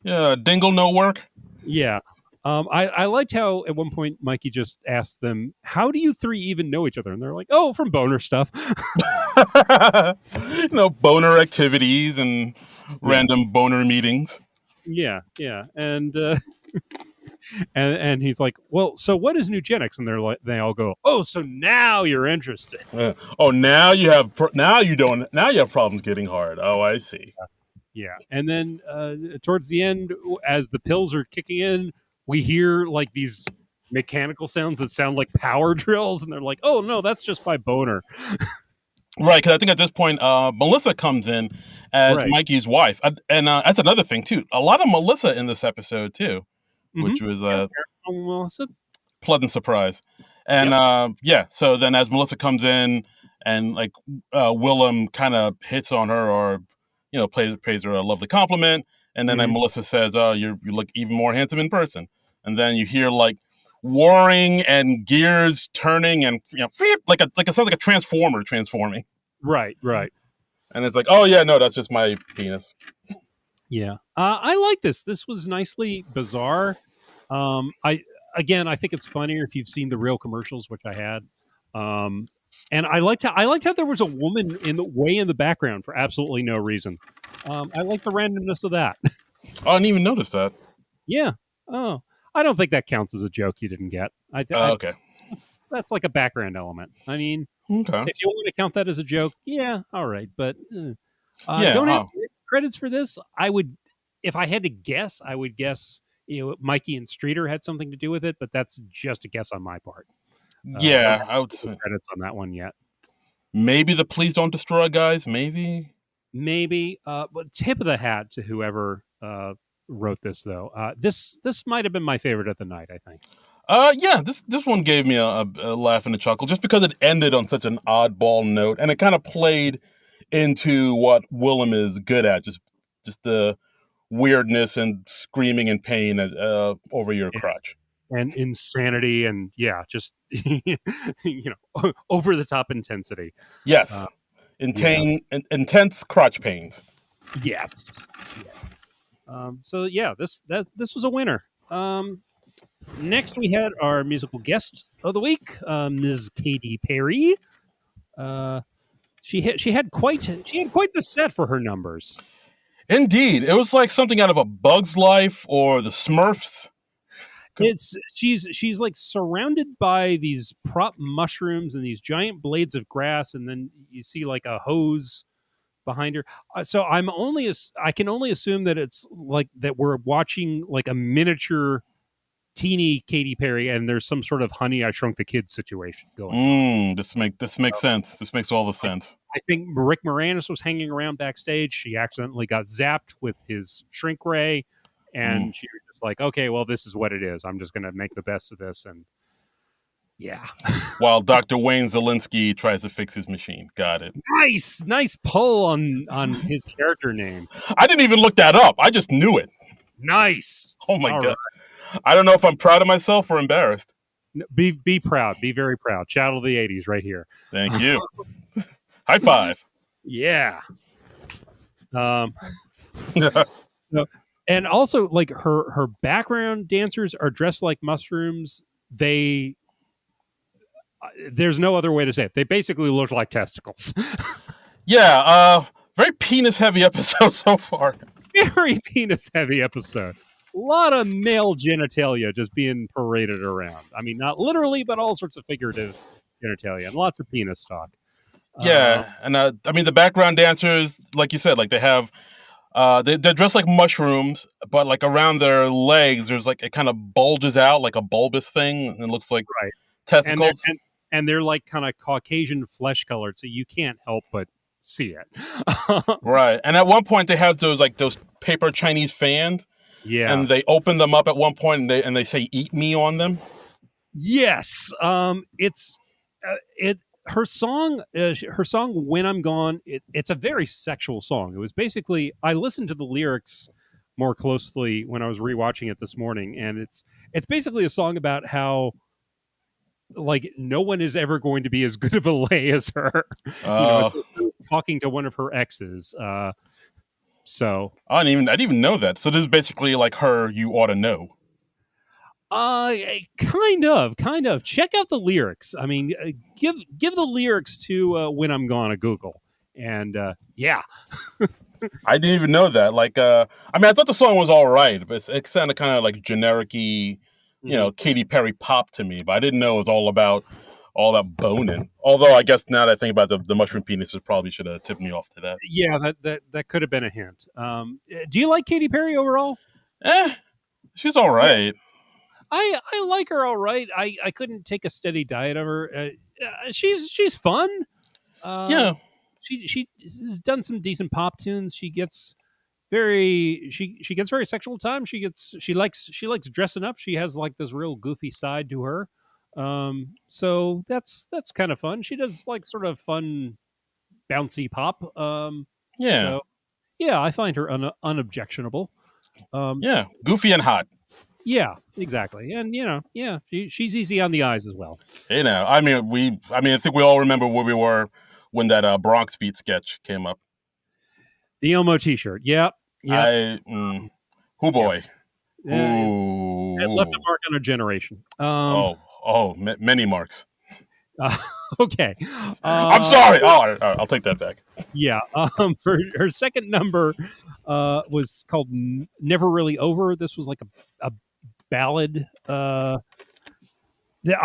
Yeah, dingle no work. Yeah. I liked how at one point Mikey just asked them, "How do you three even know each other?" And they're like, "Oh, from boner stuff." Boner activities and Yeah, random boner meetings. yeah, yeah, and he's like, "Well, so what is Nugenics?" And they all go, "Oh, so now you're interested." Oh, now you have problems getting hard. Oh, I see. Yeah, and then towards the end, as the pills are kicking in, we hear like these mechanical sounds that sound like power drills, and they're like, "Oh no, that's just my boner." Right, because I think at this point, Melissa comes in as Right. Mikey's wife, and that's another thing too. A lot of Melissa in this episode too, Mm-hmm. which was Yeah, a Melissa. pleasant surprise. And Yep. so then as Melissa comes in, and like Willem kind of hits on her, or pays her a lovely compliment, and then Mm-hmm. Melissa says, "Oh, you look even more handsome in person." And then you hear like whirring and gears turning, and it sounds like a transformer transforming. Right. Right. And it's like, oh yeah, no, that's just my penis. Yeah. I like this. This was nicely bizarre. I again, I think it's funnier if you've seen the real commercials, which I had. Um, and I liked how there was a woman in the background for absolutely no reason. I like the randomness of that. Oh, I didn't even notice that. Yeah. Oh, I don't think that counts as a joke you didn't get. Okay. That's like a background element. I mean, Okay. if you want to count that as a joke, yeah, all right. But Yeah. don't have Oh. credits for this. I would, if I had to guess, I would guess Mikey and Streeter had something to do with it, but that's just a guess on my part. Don't Yeah. have I would any say credits on that one yet. maybe the Please Don't Destroy guys. Maybe. Maybe, but tip of the hat to whoever wrote this, though. This might have been my favorite of the night. I think. Yeah, this one gave me a laugh and a chuckle just because it ended on such an oddball note, and it kind of played into what Willem is good at, just the weirdness and screaming in pain over your crotch. And insanity, and yeah, just over the top intensity. Uh, Yes, yeah, intense crotch pains. yes, yes. So yeah, this was a winner. Next, we had our musical guest of the week, Ms. Katy Perry. Uh, she had quite the set for her numbers. Indeed, it was like something out of A Bug's Life or The Smurfs. She's like surrounded by these prop mushrooms and these giant blades of grass, and then you see like a hose behind her. So I can only assume that it's like that we're watching like a miniature teeny Katy Perry, and there's some sort of Honey I Shrunk the Kids situation going on. This makes sense. This makes all the I, sense. I think Rick Moranis was hanging around backstage. She accidentally got zapped with his shrink ray, Mm. and she was just like, "Okay, well, this is what it is. I'm just going to make the best of this." And yeah, While Dr. Wayne Zelinsky tries to fix his machine. Got it. nice pull on his character name. I didn't even look that up. I just knew it. Nice. Oh my All god. right. I don't know if I'm proud of myself or embarrassed. Be proud. Be very proud. Chattel of the '80s, right here. Thank you. High five. Yeah. Um. No, and also, like her background dancers are dressed like mushrooms. There's no other way to say it. They basically look like testicles. Yeah, very penis heavy episode so far. Very penis heavy episode. A lot of male genitalia just being paraded around. I mean, not literally, but all sorts of figurative genitalia and lots of penis talk. Uh, Yeah, and I mean the background dancers, like you said, like they have they're dressed like mushrooms, but like around their legs there's like it kind of bulges out like a bulbous thing and it looks like right. and they're testicles. and, and they're like kind of Caucasian flesh colored, so you can't help but see it. Right. And at one point they have those paper Chinese fans Yeah. and they open them up at one point and they say eat me on them. Yes. It's it. Her song "When I'm Gone." It's a very sexual song. It was basically I listened to the lyrics more closely when I was rewatching it this morning, and it's basically a song about how like no one is ever going to be as good of a lay as her. Uh It's talking to one of her exes. So I didn't even know that. So this is basically like her you ought to know. kind of. Check out the lyrics. I mean, give the lyrics to "When I'm Gone" a Google, and yeah, I didn't even know that. Like, I mean, I thought the song was all right, but it sounded kind of like generic-y, Mhm. Katy Perry pop to me. But I didn't know it was all about boning. Although I guess now that I think about the mushroom penises, probably should have tipped me off to that. Yeah, that could have been a hint. Do you like Katy Perry overall? Eh, she's all Yeah, right. I like her all right. I couldn't take a steady diet of her. She's fun. Uh, Yeah, she has done some decent pop tunes. She gets very sexual at times. She likes dressing up. She has like this real goofy side to her. So that's kind of fun. She does like sort of fun bouncy pop. yeah, So yeah, I find her unobjectionable. yeah. Goofy and hot. Yeah, exactly. And yeah, she's easy on the eyes as well. I think we all remember where we were when that Bronx Beat sketch came up. The Elmo T-shirt. Yep. Yep. Who Yeah. boy, Uh, who It left a Ooh. mark on a generation. Many marks. Uh, okay. I'm sorry. All right, I'll take that back. Yeah. Her second number was called "Never Really Over." This was like a ballad. I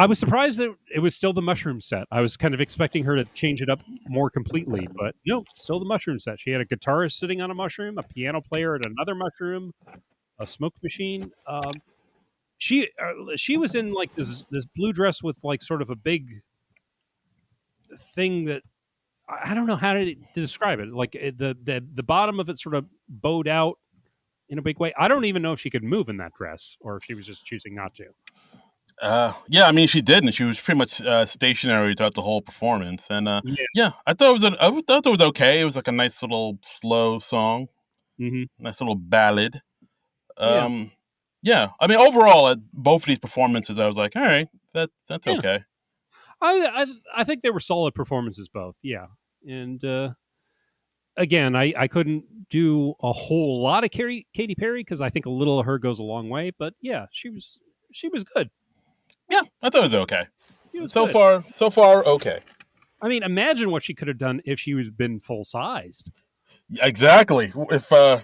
was surprised that it was still the mushroom set. I was kind of expecting her to change it up more completely, but no, still the mushroom set. She had a guitarist sitting on a mushroom, a piano player at another mushroom, a smoke machine. She was in like this blue dress with like sort of a big thing that I don't know how to describe it. Like the bottom of it sort of bowed out in a big way. I don't even know if she could move in that dress or if she was just choosing not to. Yeah, I mean, she didn't. She was pretty much stationary throughout the whole performance, and Yeah. yeah, I thought it was okay. It was like a nice little slow song, Hmm. nice little ballad. Yeah. Um, yeah, I mean, overall, at both of these performances, I was like, all right, that's Yeah. okay. I think they were solid performances both. Yeah. And again, I couldn't do a whole lot of Katy Perry because I think a little of her goes a long way. But yeah, she was good. Yeah, I thought it was okay. She was So good. far, so far, okay. I mean, imagine what she could have done if she was been full sized. Exactly. If Wayne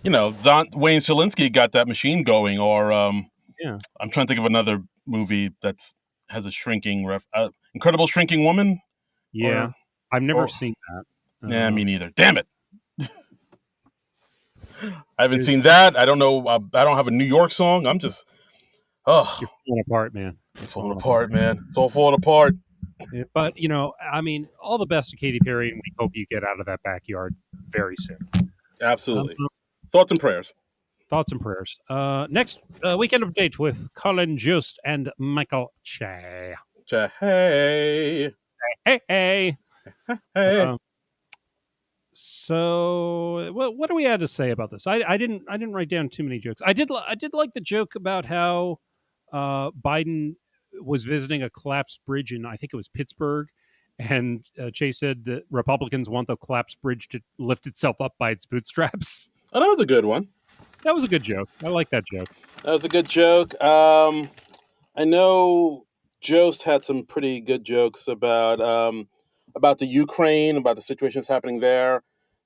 Szalinski got that machine going, or Yeah. I'm trying to think of another movie that's has a Incredible Shrinking Woman, Yeah. or I've never or seen that. nah, me neither. Damn it, I haven't seen Is that. I don't know. I don't have a New York song. I'm just You're oh, falling apart, man. You're it's falling falling apart. apart, man. It's all falling apart. Yeah, but I mean, all the best to Katy Perry, and we hope you get out of that backyard very soon. Um, Absolutely. Thoughts and prayers. thoughts and prayers. Next weekend update with Colin Jost and Michael Che. Hey, Hey, hey. hey. Um, so, what do we have to say about this? I didn't write down too many jokes. I did like the joke about how Biden was visiting a collapsed bridge in I think it was Pittsburgh, and Chase said that Republicans want the collapsed bridge to lift itself up by its bootstraps. Oh, that was a good one. That was a good joke. I like that joke. That was a good joke. I know Jost had some pretty good jokes about the Ukraine, about the situations happening there,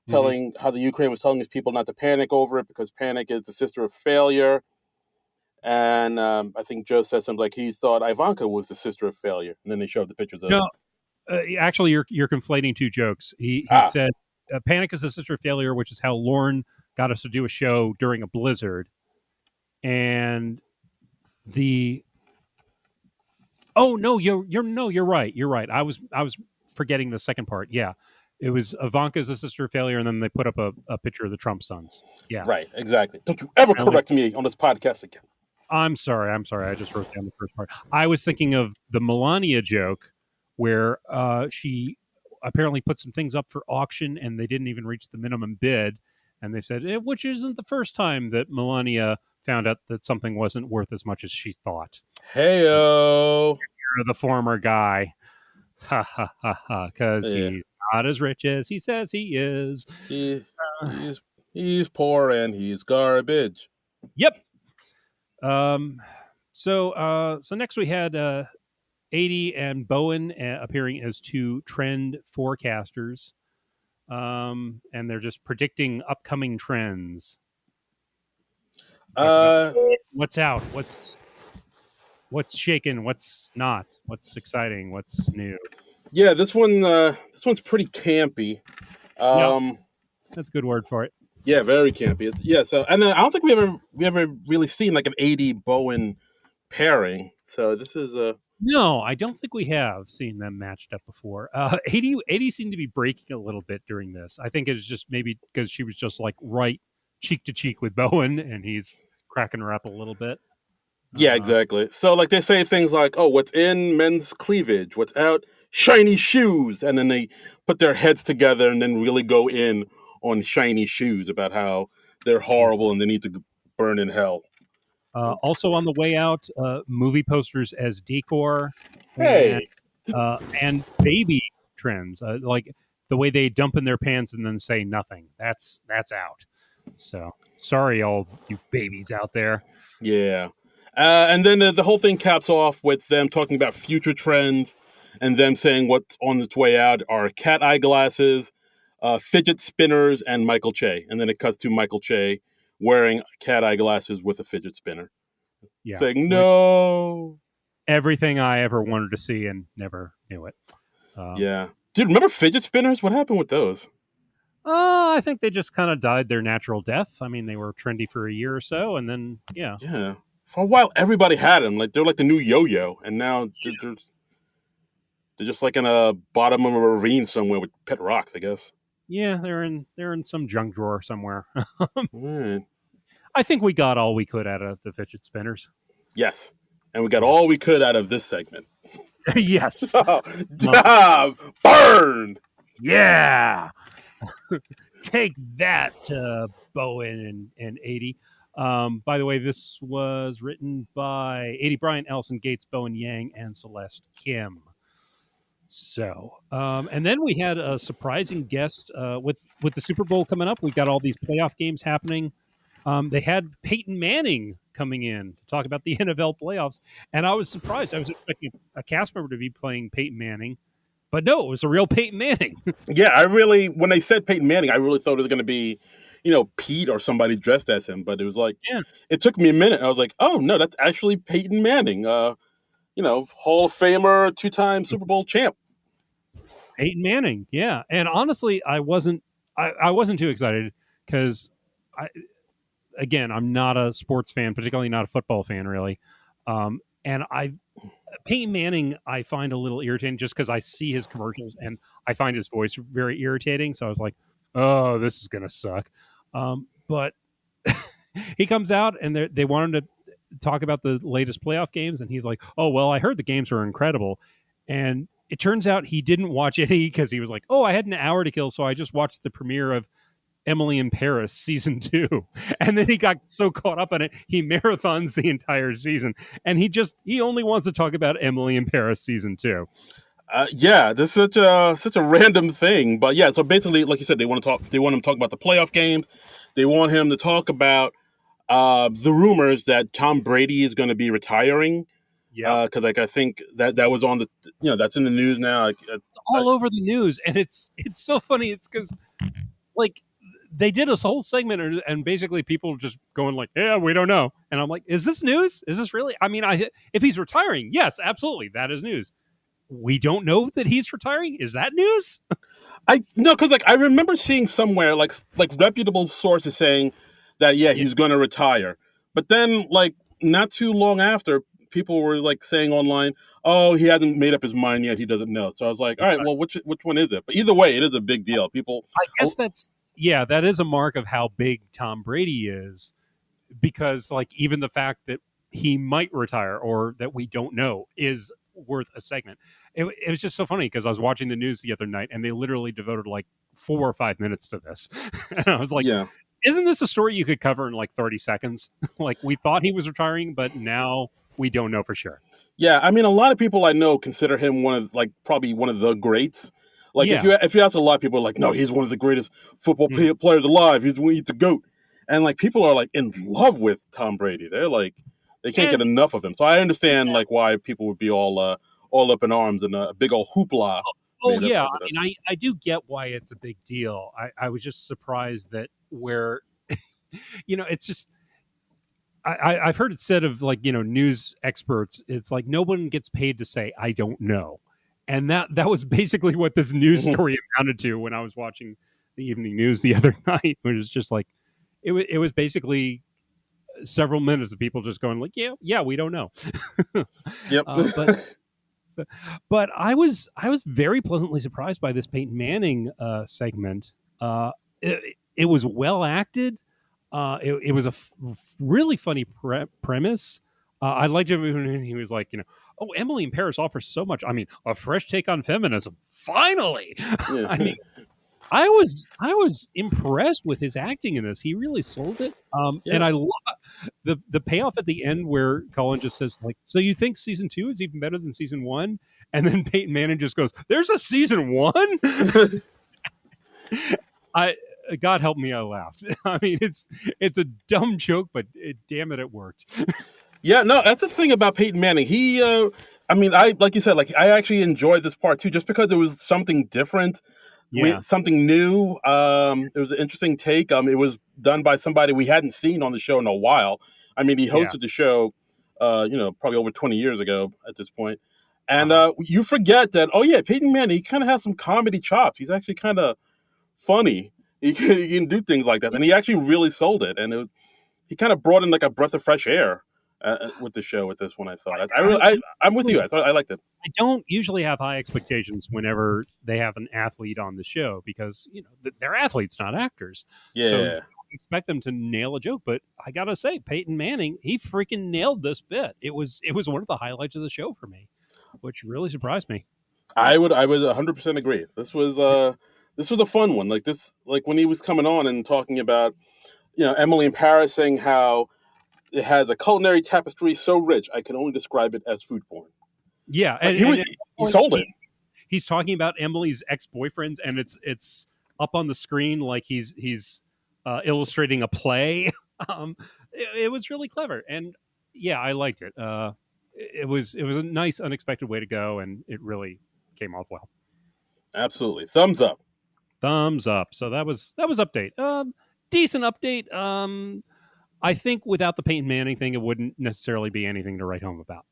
Hmm. telling how the Ukraine was telling his people not to panic over it because panic is the sister of failure. And I think Joe said something like he thought Ivanka was the sister of failure, and then they showed the pictures of it. No, actually, you're conflating two jokes. He Ah, said "Panic is a sister of failure," which is how Lauren got us to do a show during a blizzard, and the oh no, you're right. You're right. I was forgetting the second part. Yeah, it was Ivanka's a sister of failure, and then they put up a picture of the Trump sons. Yeah, right, exactly. Don't you ever I only correct me on this podcast again. I'm sorry. I'm sorry. I just wrote down the first part. I was thinking of the Melania joke where she apparently put some things up for auction and they didn't even reach the minimum bid. And they said, which isn't the first time that Melania found out that something wasn't worth as much as she thought. Heyo. You're the former guy. Ha ha ha ha. Because Yeah, he's not as rich as he says he is. he, Uh, he's poor and he's garbage. yep. Um, so next we had 80 and Bowen appearing as two trend forecasters. And they're just predicting upcoming trends. Talking about Uh, what's out, what's shaken, what's not, what's exciting, what's new. yeah, this one's pretty campy. Yep, Um, that's a good word for it. yeah, very campy. Yeah, so and I don't think we ever really seen like an 80 Bowen pairing. So this is a No, I don't think we have seen them matched up before. 80 seemed to be breaking a little bit during this. I think it's just maybe because she was just like right cheek to cheek with Bowen and he's cracking her up a little bit. yeah, Uh, exactly. So like they say things like, "Oh, what's in men's cleavage? What's out? Shiny shoes." And then they put their heads together and then really go in on shiny shoes about how they're yeah. horrible and they need to burn in hell. Also on the way out, movie posters as decor, and Hey, baby trends, like the way they dump in their pants and then say nothing. That's out. So sorry, all you babies out there. yeah. And then the whole thing caps off with them talking about future trends and them saying what's on its way out are cat eye glasses, fidget spinners, and Michael Che. And then it cuts to Michael Che wearing cat eye glasses with a fidget spinner, Yeah, saying which no. everything I ever wanted to see and never knew it. Um, Yeah. Dude, remember fidget spinners? What happened with those? I think they just kind of died their natural death. I mean, they were trendy for a year or so, and then yeah, Yeah. For a while, everybody had them. Like they're like the new yo-yo, and now they're just like in a bottom of a ravine somewhere with pet rocks, I guess. yeah, they're in some junk drawer somewhere. All right. I think we got all we could out of the fidget spinners. Yes. And we got Yeah. all we could out of this segment. Yes. Burn! Yeah. Take that, Bowen and 80. By the way, this was written by 80 Bryant, Allison Gates, Bowen Yang, and Celeste Kim. So, and then we had a surprising guest with the Super Bowl coming up. We've got all these playoff games happening. They had Peyton Manning coming in to talk about the NFL playoffs, and I was surprised. I was expecting a cast member to be playing Peyton Manning, but no, it was a real Peyton Manning. Yeah, when they said Peyton Manning, I really thought it was going to be, Pete or somebody dressed as him. But it was like, Yeah. it took me a minute. I was like, oh, no, that's actually Peyton Manning. Hall of Famer, two-time Super Bowl champ. Peyton Manning, yeah. And honestly, I wasn't too excited because I'm not a sports fan, particularly not a football fan, really. And Peyton Manning, I find a little irritating just because I see his commercials and I find his voice very irritating. So I was like, oh, this is gonna suck. But he comes out and they wanted to talk about the latest playoff games, and he's like, oh well, I heard the games were incredible, and it turns out he didn't watch any because he was like, oh, I had an hour to kill, so I just watched the premiere of Emily in Paris season 2. And then he got so caught up in it, he marathons the entire season. And he only wants to talk about Emily in Paris season 2. Yeah, this is such a random thing, but yeah. So basically, like you said, they want him to talk about the playoff games. They want him to talk about the rumors that Tom Brady is going to be retiring. Yeah. Because I think that was on the that's in the news now. It's all over the news, and it's so funny. It's because they did a whole segment, and basically people just going like, yeah, we don't know. And I'm like, is this news? Is this really? I mean, if he's retiring, yes, absolutely, that is news. We don't know that he's retiring. Is that news? Because I remember seeing somewhere like reputable sources saying that he's going to retire, but then not too long after, people were saying online, oh, he hasn't made up his mind yet, he doesn't know. So I was like, all right, well, which one is it? But either way, it is a big deal. People, I guess that is a mark of how big Tom Brady is, because even the fact that he might retire or that we don't know is worth a segment. It was just so funny because I was watching the news the other night and they literally devoted 4 or 5 minutes to this. And I was like, isn't this a story you could cover in 30 seconds? We thought he was retiring, but now we don't know for sure. Yeah, I mean, a lot of people I know consider him one of probably one of the greats. If you ask a lot of people, no, he's one of the greatest football players alive. He's the GOAT. And people are in love with Tom Brady. They're they can't get enough of him. So I understand why people would be all up in arms and a big old hoopla. Oh yeah, I mean, I do get why it's a big deal. I was just surprised that where, it's just. I've heard it said of news experts, it's no one gets paid to say I don't know, and that was basically what this news story amounted to when I was watching the evening news the other night. It was just it was basically several minutes of people just going yeah we don't know. Yep. But I was very pleasantly surprised by this Peyton Manning segment. It was well acted. It was a really funny premise. I liked it when he was like, oh, Emily in Paris offers so much. I mean, a fresh take on feminism. Finally, Yeah. I mean, I was impressed with his acting in this. He really sold it. And I love the payoff at the end where Colin just says so you think season 2 is even better than season 1? And then Peyton Manning just goes, "There's a season 1." God help me, I laughed. I mean, it's a dumb joke, but damn it worked. Yeah, no, that's the thing about Peyton Manning. I mean, I like you said, like I actually enjoyed this part too, just because it was something different, Yeah, something new. It was an interesting take. It was done by somebody we hadn't seen on the show in a while. I mean, he yeah, hosted the show, probably over 20 years ago at this point. And uh-huh. you forget that, oh yeah, Peyton Manning, he kind of has some comedy chops. He's actually kind of funny. He can do things like that, and he actually really sold it. And he kind of brought in like a breath of fresh air with the show with this one. I thought I'm with you. I thought I liked it. I don't usually have high expectations whenever they have an athlete on the show because they're athletes, not actors. So you Yeah, don't expect them to nail a joke. But I gotta say, Peyton Manning, he freaking nailed this bit. It was one of the highlights of the show for me, which really surprised me. I would 100% agree. This was a fun one. Like when he was coming on and talking about Emily in Paris saying how it has a culinary tapestry so rich I can only describe it as food porn. Yeah, Like he and sold it. he's talking about Emily's ex boyfriends, and it's up on the screen like he's illustrating a play. It was really clever, and yeah, I liked it. It was a nice, unexpected way to go, and it really came off well. Absolutely, thumbs up. Thumbs up. So that was update. Decent update. I think without the Peyton Manning thing, it wouldn't necessarily be anything to write home about.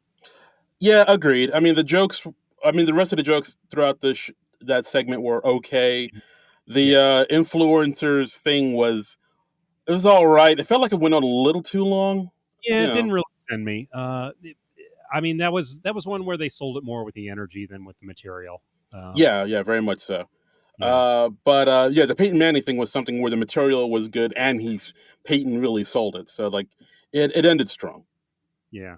Yeah, agreed. I mean the jokes. I mean the rest of the jokes throughout that segment were okay. The Yeah. influencers thing was it was all right. It felt like it went on a little too long. Yeah, You it didn't know. really send me. I mean, that was one where they sold it more with the energy than with the material. Yeah, yeah, very much so. Yeah, But yeah, the Peyton Manning thing was something where the material was good and Peyton really sold it. So like it ended strong. yeah.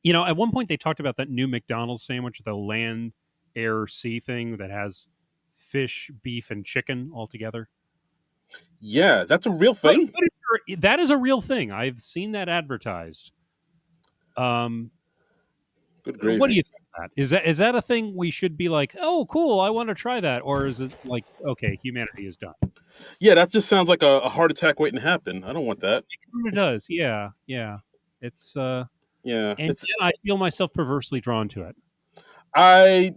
At one point they talked about that new McDonald's sandwich, the land, air, sea thing that has fish, beef, and chicken all together. Yeah, that's a real What, thing. what that is a real thing. I've seen that advertised. Um, Good what do gravy. you think of that? Is that a thing we should be like, oh, cool, I want to try that, or is it like, okay, humanity is done? Yeah, that just sounds like a heart attack waiting to happen. I don't want that. It kind of does. Yeah, yeah. It's Yeah, and it's yet I feel myself perversely drawn to it. I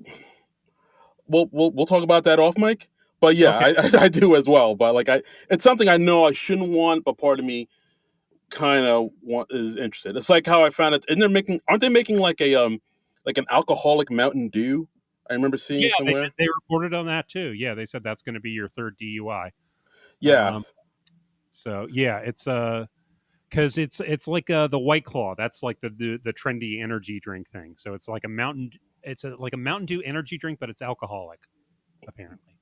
we'll talk about that off mic. But yeah, Okay. I do as well. But like it's something I know I shouldn't want, but part of me kind of is interested. It's like how I found it. And aren't they making like an alcoholic Mountain Dew? I remember seeing Yeah, they did. somewhere. They reported on that too. Yeah, they said that's going to be your third DUI. Yeah, Um, so yeah, it's because it's like the White Claw. That's like the trendy energy drink thing. So it's like a mountain. It's like a Mountain Dew energy drink, but it's alcoholic apparently.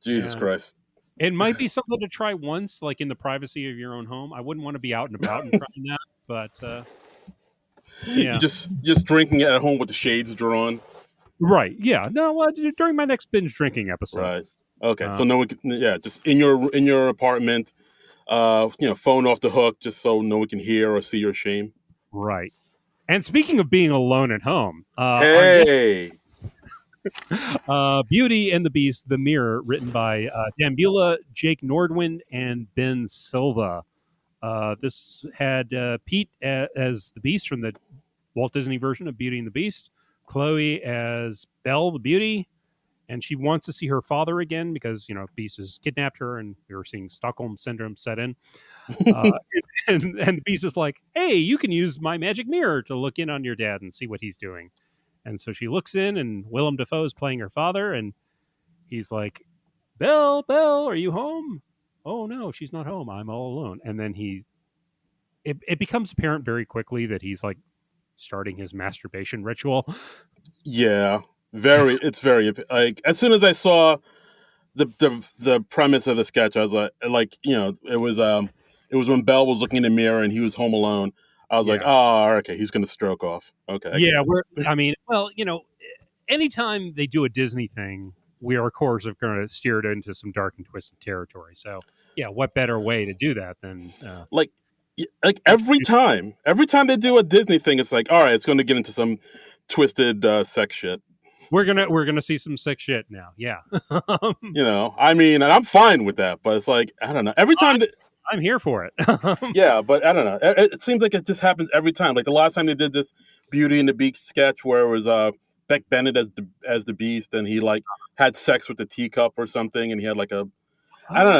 Jesus And Christ. it might be something to try once, like in the privacy of your own home. I wouldn't want to be out and about and trying that, but You yeah, just drinking it at home with the shades drawn. right, yeah. No, during my next binge drinking episode. Right. Okay. Uh, So no one can, yeah, just in your apartment, phone off the hook just so no one can hear or see your shame. right. And speaking of being alone at home, our next Hey. Beauty and the Beast, The Mirror, written by Dan Bula, Jake Nordwind, and Ben Silva. This had Pete as the Beast from the Walt Disney version of Beauty and the Beast, Chloe as Belle the Beauty, and she wants to see her father again because Beast has kidnapped her, and we were seeing Stockholm syndrome set in. Uh, and the Beast is like, "Hey, you can use my magic mirror to look in on your dad and see what he's doing." And so she looks in, and Willem Dafoe is playing her father, and he's like, "Belle, Belle, are you home?" "Oh no, she's not home. I'm all alone." And then it becomes apparent very quickly that he's like starting his masturbation ritual. Yeah. It's very like as soon as I saw the premise of the sketch, I was it was when Belle was looking in the mirror and he was home alone. I was like, Yeah, oh, okay, he's gonna stroke off. Okay, I get yeah. it. I mean, well, anytime they do a Disney thing, we are of course going to steer it into some dark and twisted territory. So yeah, what better way to do that than Like introduce? every time they do a Disney thing, it's like, all right, it's gonna get into some twisted sex shit. We're gonna see some sick shit now. Yeah. I mean, and I'm fine with that, but it's like I don't know. Every time that, I'm here for it. Yeah, but I don't know. It seems like it just happens every time. Like the last time they did this Beauty and the Beast sketch, where it was Beck Bennett as the Beast, and he like had sex with the teacup or something, and he had like a I don't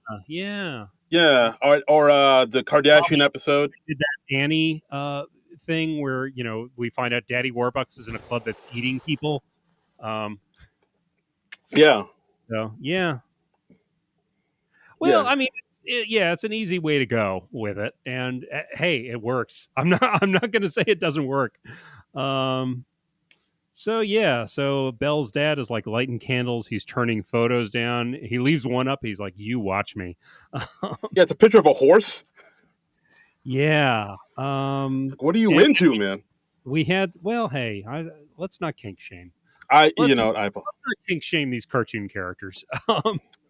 Oh yeah, know. yeah. Yeah, or the Kardashian episode. Did that Annie thing where we find out Daddy Warbucks is in a club that's eating people. Um, Yeah, so yeah. Well, yeah. I mean, it's an easy way to go with it, and hey, it works. I'm not going to say it doesn't work. Um, so yeah, so Belle's dad is like lighting candles. He's turning photos down. He leaves one up. He's like, "You watch me." Yeah, it's a picture of a horse. Yeah. It's like, what are you And into, man? we had. Well, hey, let's not kink shame. I you Let's know not kink shame these cartoon characters.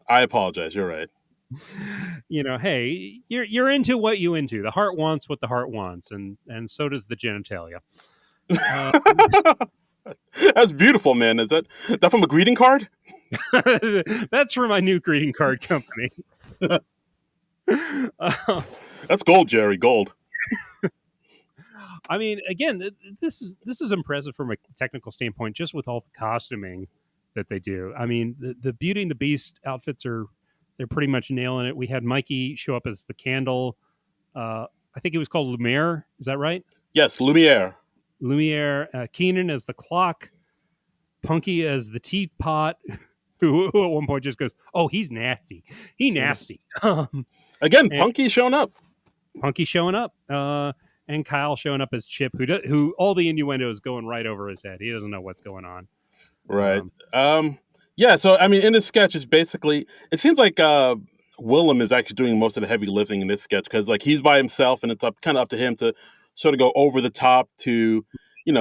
I apologize. You're right. Hey, you're into what you into. The heart wants what the heart wants, and so does the genitalia. That's beautiful, man. Is that from a greeting card? That's for my new greeting card company. That's gold, Jerry. Gold. I mean, again, this is impressive from a technical standpoint, just with all the costuming that they do. I mean, the Beauty and the Beast outfits they're pretty much nailing it. We had Mikey show up as the candle. I think it was called Lumiere. Is that right? Yes, Lumiere. Lumiere. Keenan as the clock. Punky as the teapot. Who at one point just goes, "Oh, he's nasty. He nasty." Again, Punky's showing up. Punky showing up. And Kyle showing up as Chip, who all the innuendo is going right over his head. He doesn't know what's going on. Right. Yeah. So I mean, in this sketch, it's basically it seems like Willem is actually doing most of the heavy lifting in this sketch because like he's by himself and it's kind of up to him to sort of go over the top to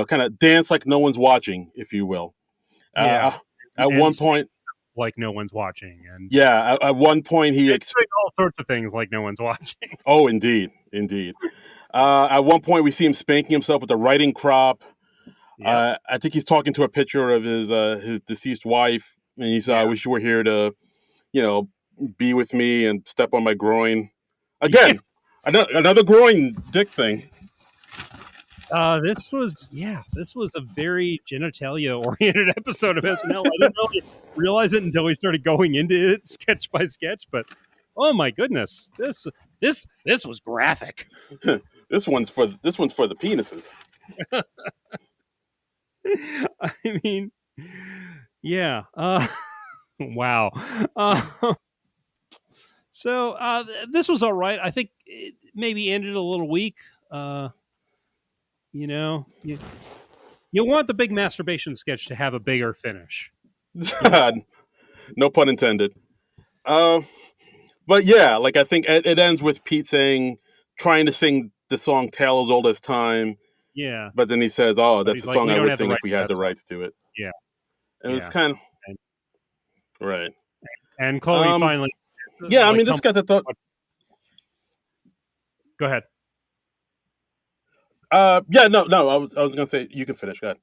kind of dance like no one's watching, if you will. Yeah. At one point, like no one's watching, and yeah, at one point he doing all sorts of things like no one's watching. Oh, indeed. At one point, we see him spanking himself with a writing crop. Yep. I think he's talking to a picture of his deceased wife, and he's "I wish you were here to, be with me and step on my groin." Again, another groin dick thing. This was a very genitalia oriented episode of SNL. I didn't really realize it until we started going into it sketch by sketch, but oh my goodness, this was graphic. This one's for the penises. I mean, yeah. Wow. So this was all right. I think it maybe ended a little weak. You want the big masturbation sketch to have a bigger finish. No pun intended. But yeah, like I think it ends with Pete trying to sing the song "Tale as Old as Time." Yeah. But then he says, "Oh, that's the song I would sing if we had the rights to it." Yeah. And it was kind of right. And Chloe finally. Yeah, I mean, this got the thought. Go ahead. Yeah, no. I was gonna say you can finish. Go ahead.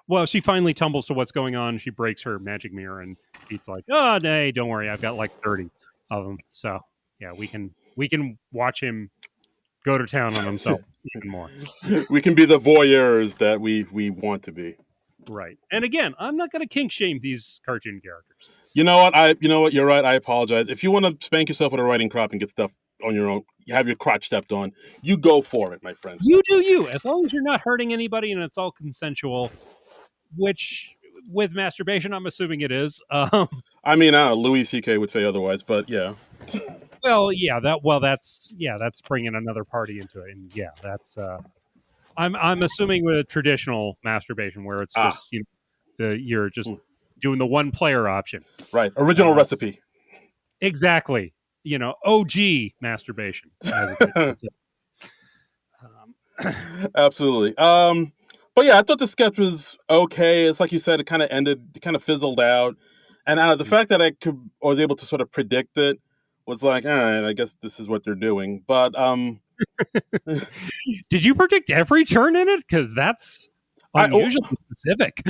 Well, she finally tumbles to what's going on. She breaks her magic mirror, and Pete's like, "Oh, nay, don't worry. I've got like 30 of them. So yeah, we can watch him go to town on himself even more. We can be the voyeurs that we want to be." Right. And again, I'm not going to kink shame these cartoon characters. You know what? You're right. I apologize. If you want to spank yourself with a writing crop and get stuff on your own, you have your crotch stepped on, you go for it, my friend. You do you, as long as you're not hurting anybody and it's all consensual, which with masturbation, I'm assuming it is. I mean, Louis C.K. would say otherwise, but yeah. Well, yeah, that's bringing another party into it, and yeah, that's. I'm assuming with a traditional masturbation where it's just you're just doing the one player option, right? Original recipe, exactly. OG masturbation. Absolutely. But yeah, I thought the sketch was okay. It's like you said, it kind of fizzled out, and the fact that I was able to sort of predict it was like, all right, I guess this is what they're doing. But did you predict every turn in it? Because that's unusually specific.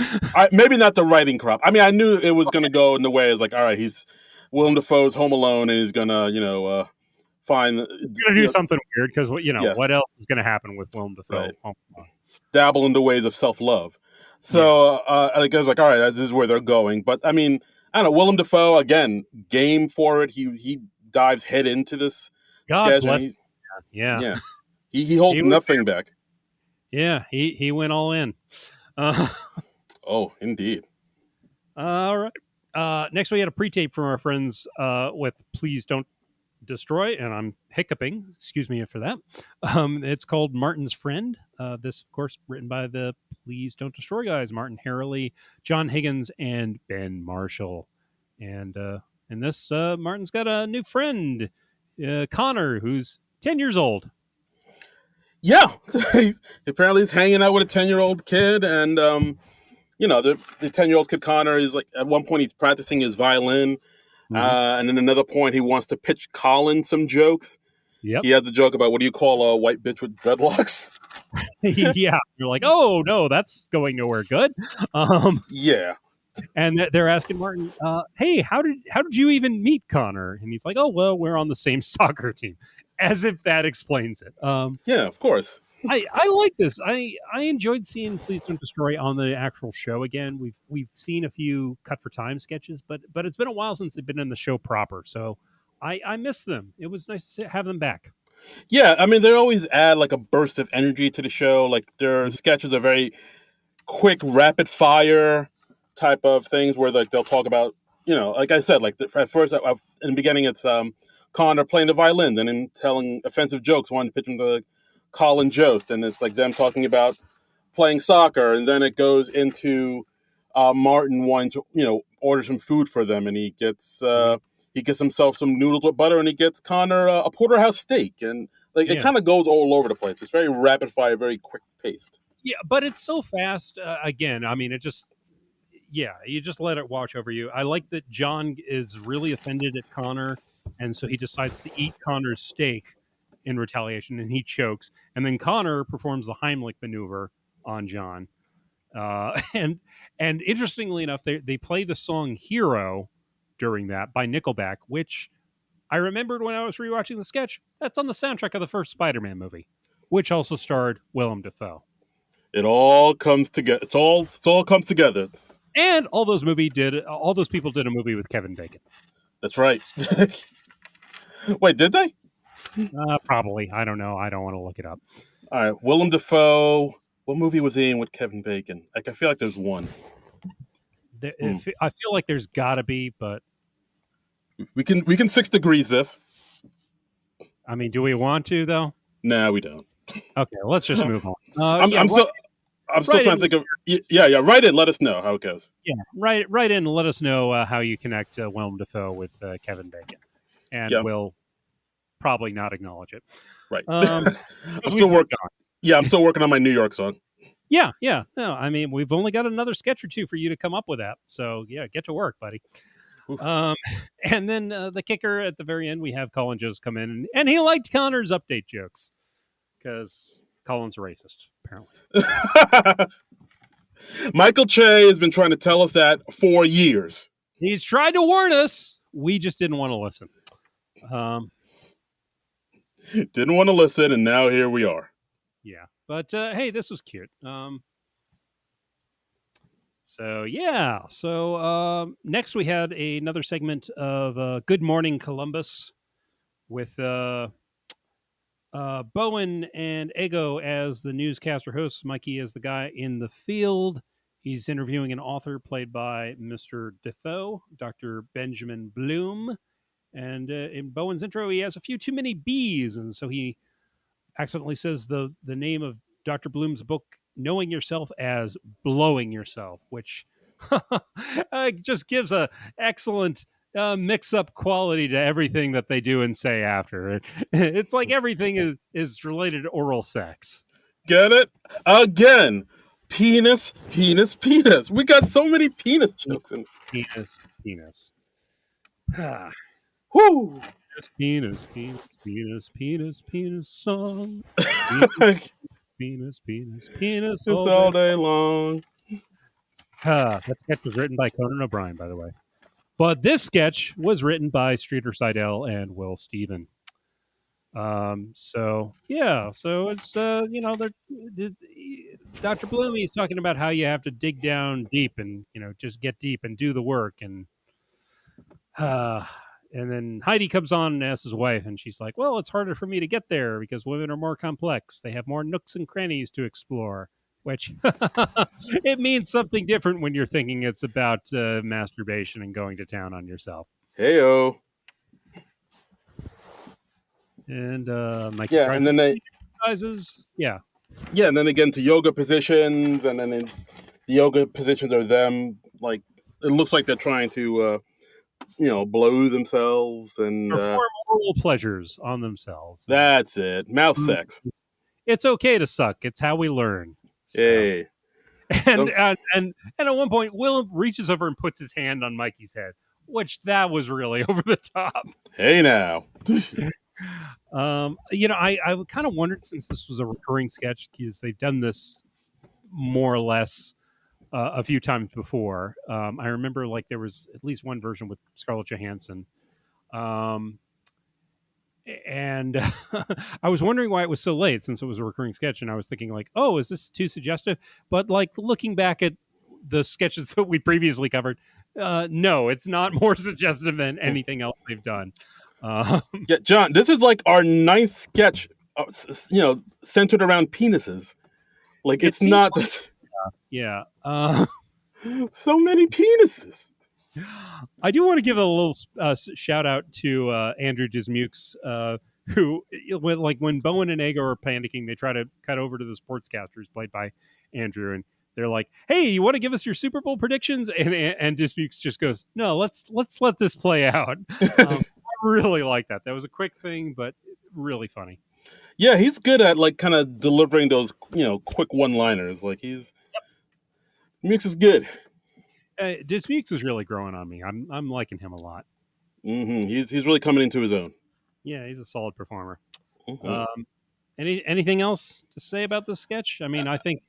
Maybe not the writing crop. I mean, I knew it was going to go in the way. It's like, all right, he's Willem Dafoe's Home Alone, and he's gonna, fine. He's going to do something weird because Yeah, what else is going to happen with Willem Dafoe? right. Oh, come on. Dabble in the ways of self love. Yeah. So I was like, all right, this is where they're going. But I mean, I don't know. Willem Dafoe again, game for it. He dives head into this God sketch, and bless him. Yeah. yeah, he holds He was, nothing back. yeah, he went all in. Uh, Oh, indeed. all right. Next, we had a pre-tape from our friends with "Please Don't Destroy," and I'm hiccuping. Excuse me for that. It's called Martin's Friend. This, of course, written by the Please Don't Destroy guys: Martin Harley, John Higgins, and Ben Marshall. And in this, Martin's got a new friend, Connor, who's 10 years old. Yeah, apparently he's hanging out with a 10-year-old kid, and the 10-year-old kid Connor is like at one point he's practicing his violin, and then another point he wants to pitch Colin some jokes. Yep. He has the joke about what do you call a white bitch with dreadlocks? Yeah, you're like, oh no, that's going nowhere good. Yeah, and they're asking Martin, hey, how did you even meet Connor? And he's like, oh well, we're on the same soccer team, as if that explains it. yeah, of course. I like this. I enjoyed seeing Please Don't Destroy on the actual show again. We've seen a few cut for time sketches, but it's been a while since they've been in the show proper. So I miss them. It was nice to have them back. Yeah, I mean they always add like a burst of energy to the show. Like their sketches are very quick, rapid fire type of things where like they'll talk about like I said, like at first in the beginning it's Connor playing the violin, and then telling offensive jokes, one pitching to Colin Jost, and it's like them talking about playing soccer, and then it goes into Martin wanting to order some food for them, and he gets himself some noodles with butter, and he gets Connor a porterhouse steak, and like it kind of goes all over the place. It's very rapid fire, very quick paced. Yeah, but it's so fast. Again, I mean, you just let it wash over you. I like that John is really offended at Connor, and so he decides to eat Connor's steak in retaliation, and he chokes. And then Connor performs the Heimlich maneuver on John. And interestingly enough, they play the song "Hero" during that by Nickelback, which I remembered when I was rewatching the sketch. That's on the soundtrack of the first Spider-Man movie, which also starred Willem Dafoe. It all comes together. It all comes together. And all those people did a movie with Kevin Bacon. That's right. Wait, did they? Probably. I don't know. I don't want to look it up. All right, Willem Dafoe. What movie was he in with Kevin Bacon? Like I feel like there's one. I feel like there's got to be, but we can 6 degrees this. I mean, do we want to though? Nah, we don't. Okay, let's just move on. I'm still trying to think of. Yeah. Write in. Let us know how it goes. Yeah, write in and let us know how you connect Willem Dafoe with Kevin Bacon, and we'll probably not acknowledge it. Right. I'm still working on. Yeah, I'm still working on my New York song. Yeah. No, I mean, we've only got another sketch or two for you to come up with that. So yeah, get to work, buddy. And then the kicker at the very end, we have Colin Jost come in, and he liked Connor's update jokes because Colin's a racist, apparently. Michael Che has been trying to tell us that for years. He's tried to warn us. We just didn't want to listen. Didn't want to listen, and now here we are. Yeah, but hey, this was cute. So next we had another segment of Good Morning Columbus with Bowen and Ego as the newscaster hosts. Mikey as the guy in the field. He's interviewing an author played by Mr. Dafoe, Dr. Benjamin Bloom. And in Bowen's intro, he has a few too many B's, and so he accidentally says the name of Dr. Bloom's book, Knowing Yourself, as Blowing Yourself, which just gives a excellent mix-up quality to everything that they do and say after. It's like everything is related to oral sex. Get it? Again. Penis, penis, penis. We got so many penis jokes in Penis. Whoo! Penis song. Penis. It's all day long. That sketch was written by Conan O'Brien, by the way. But this sketch was written by Streeter Seidel and Will Steven. So yeah, so it's Dr. Bloomy is talking about how you have to dig down deep and just get deep and do the work uh, and then Heidi comes on and asks his wife, and she's like, "Well, it's harder for me to get there because women are more complex. They have more nooks and crannies to explore." Which it means something different when you're thinking it's about masturbation and going to town on yourself. Heyo. And Mikey Yeah, tried and some then they exercises. Yeah, yeah, and then again to yoga positions, and then the yoga positions are them like it looks like they're trying to blow themselves, and perform oral pleasures on themselves. And that's it. Mouth sex. it's okay to suck. It's how we learn. So, Hey. and So, and at one point, Willem reaches over and puts his hand on Mikey's head, which that was really over the top. hey now. I kind of wondered, since this was a recurring sketch, because they've done this more or less a few times before. I remember like there was at least one version with Scarlett Johansson. Um, and I was wondering why it was so late, since it was a recurring sketch, and I was thinking like, oh, is this too suggestive? But like looking back at the sketches that we previously covered, no, it's not more suggestive than anything else they've done. Yeah, John, this is like our ninth sketch, centered around penises. Like It it's seems not like, this. yeah. So many penises. I do want to give a little shout out to Andrew Dismukes, who, when Bowen and Ego are panicking, they try to cut over to the sportscasters played by Andrew, and they're like, "Hey, you want to give us your Super Bowl predictions?" And Dismukes just goes, "No, let's let this play out." I really like that. That was a quick thing, but really funny. Yeah, he's good at like kind of delivering those quick one-liners. Like Mix is good. Dismukes is really growing on me. I'm liking him a lot. He's really coming into his own. Yeah, he's a solid performer. Mm-hmm. Anything else to say about this sketch? I mean, I think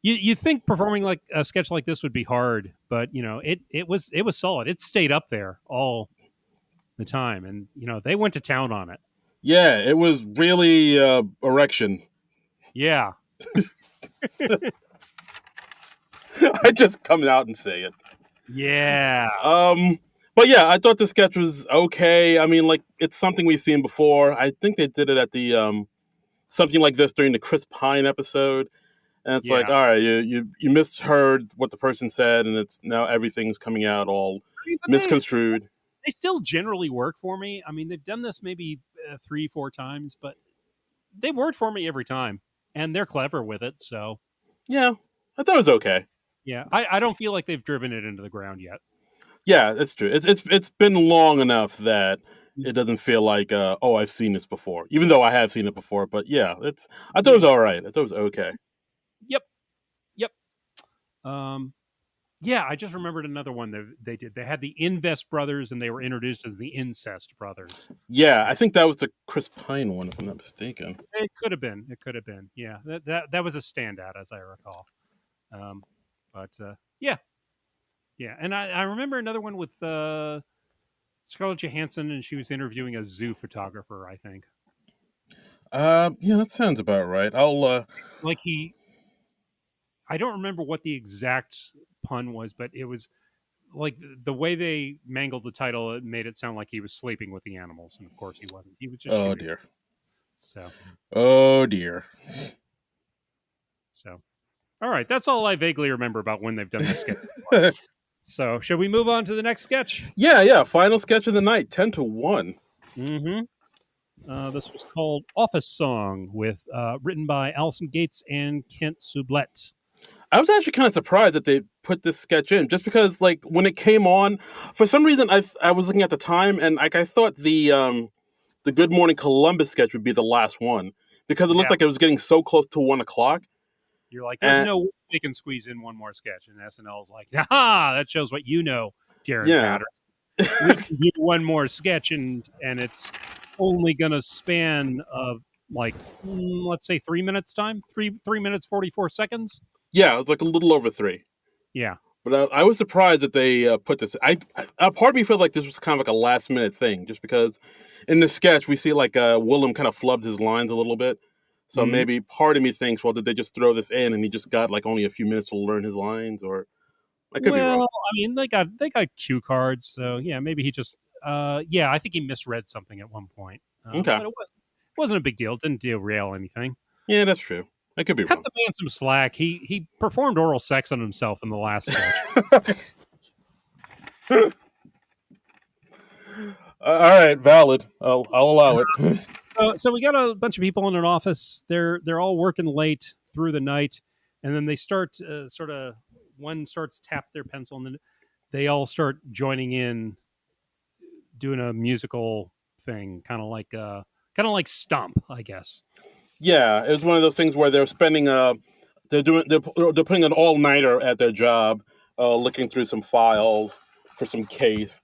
you think performing like a sketch like this would be hard, but it was solid. It stayed up there all the time, and they went to town on it. Yeah, it was really erection. Yeah, I just come out and say it. yeah, But yeah, I thought the sketch was okay. I mean, like it's something we've seen before. I think they did it at the something like this during the Chris Pine episode, and it's like, yeah. all right, you misheard what the person said, and it's now everything's coming out all But misconstrued. they still generally work for me. I mean, they've done this maybe 3-4 times, but they worked for me every time, and they're clever with it. So Yeah, I thought it was okay. yeah, I don't feel like they've driven it into the ground yet. Yeah, it's true. It's been long enough that it doesn't feel like oh, I've seen this before, even though I have seen it before. But yeah, I thought it was all right. I thought it was okay. Yep, yep. Um, Yeah, I just remembered another one that they did. They had the Invest brothers, and they were introduced as the Incest brothers. Yeah, I think that was the Chris Pine one, if I'm not mistaken. It could have been. It could have been. Yeah, that was a standout, as I recall. But yeah, yeah, and I remember another one with Scarlett Johansson, and she was interviewing a zoo photographer. I think. Yeah, that sounds about right. I'll Like I don't remember what the exact pun was, but it was like the way they mangled the title. It made it sound like he was sleeping with the animals, and of course he wasn't. He was just oh shooting. dear. So, Oh dear. so all right. That's all I vaguely remember about when they've done this sketch. So, should we move on to the next sketch? Yeah. Final sketch of the night, 10-1. Mm-hmm. This was called Office Song, with written by Allison Gates and Kent Sublette. I was actually kind of surprised that they put this sketch in, just because, like, when it came on, for some reason, I was looking at the time, and like I thought the Good Morning Columbus sketch would be the last one, because it looked Yeah. like it was getting so close to 1 o'clock. You're like, there's no way they can squeeze in one more sketch. And SNL's like, aha, that shows what you know, Darren Patterson. We can do one more sketch, and it's only going to span like let's say 3 minutes time, 3 minutes 44 seconds. Yeah, it's like a little over 3. Yeah, But I was surprised that they put this. A part of me felt like this was kind of like a last minute thing, just because in the sketch we see like Willem kind of flubbed his lines a little bit. So Mhm. maybe part of me thinks, well, did they just throw this in and he just got like only a few minutes to learn his lines, or I could be Well, wrong. I mean, they got cue cards, so yeah, maybe he just yeah, I think he misread something at one point. Okay, But it wasn't a big deal. It didn't derail anything. yeah, that's true. I could be Cut wrong. the man some slack. He performed oral sex on himself in the last sketch. All right, valid. I'll allow it. So we got a bunch of people in an office. They're all working late through the night, and then they start sort of one starts tap their pencil, and then they all start joining in, doing a musical thing, kind of like Stump, I guess. Yeah, it was one of those things where they're spending they're putting an all nighter at their job, looking through some files for some case,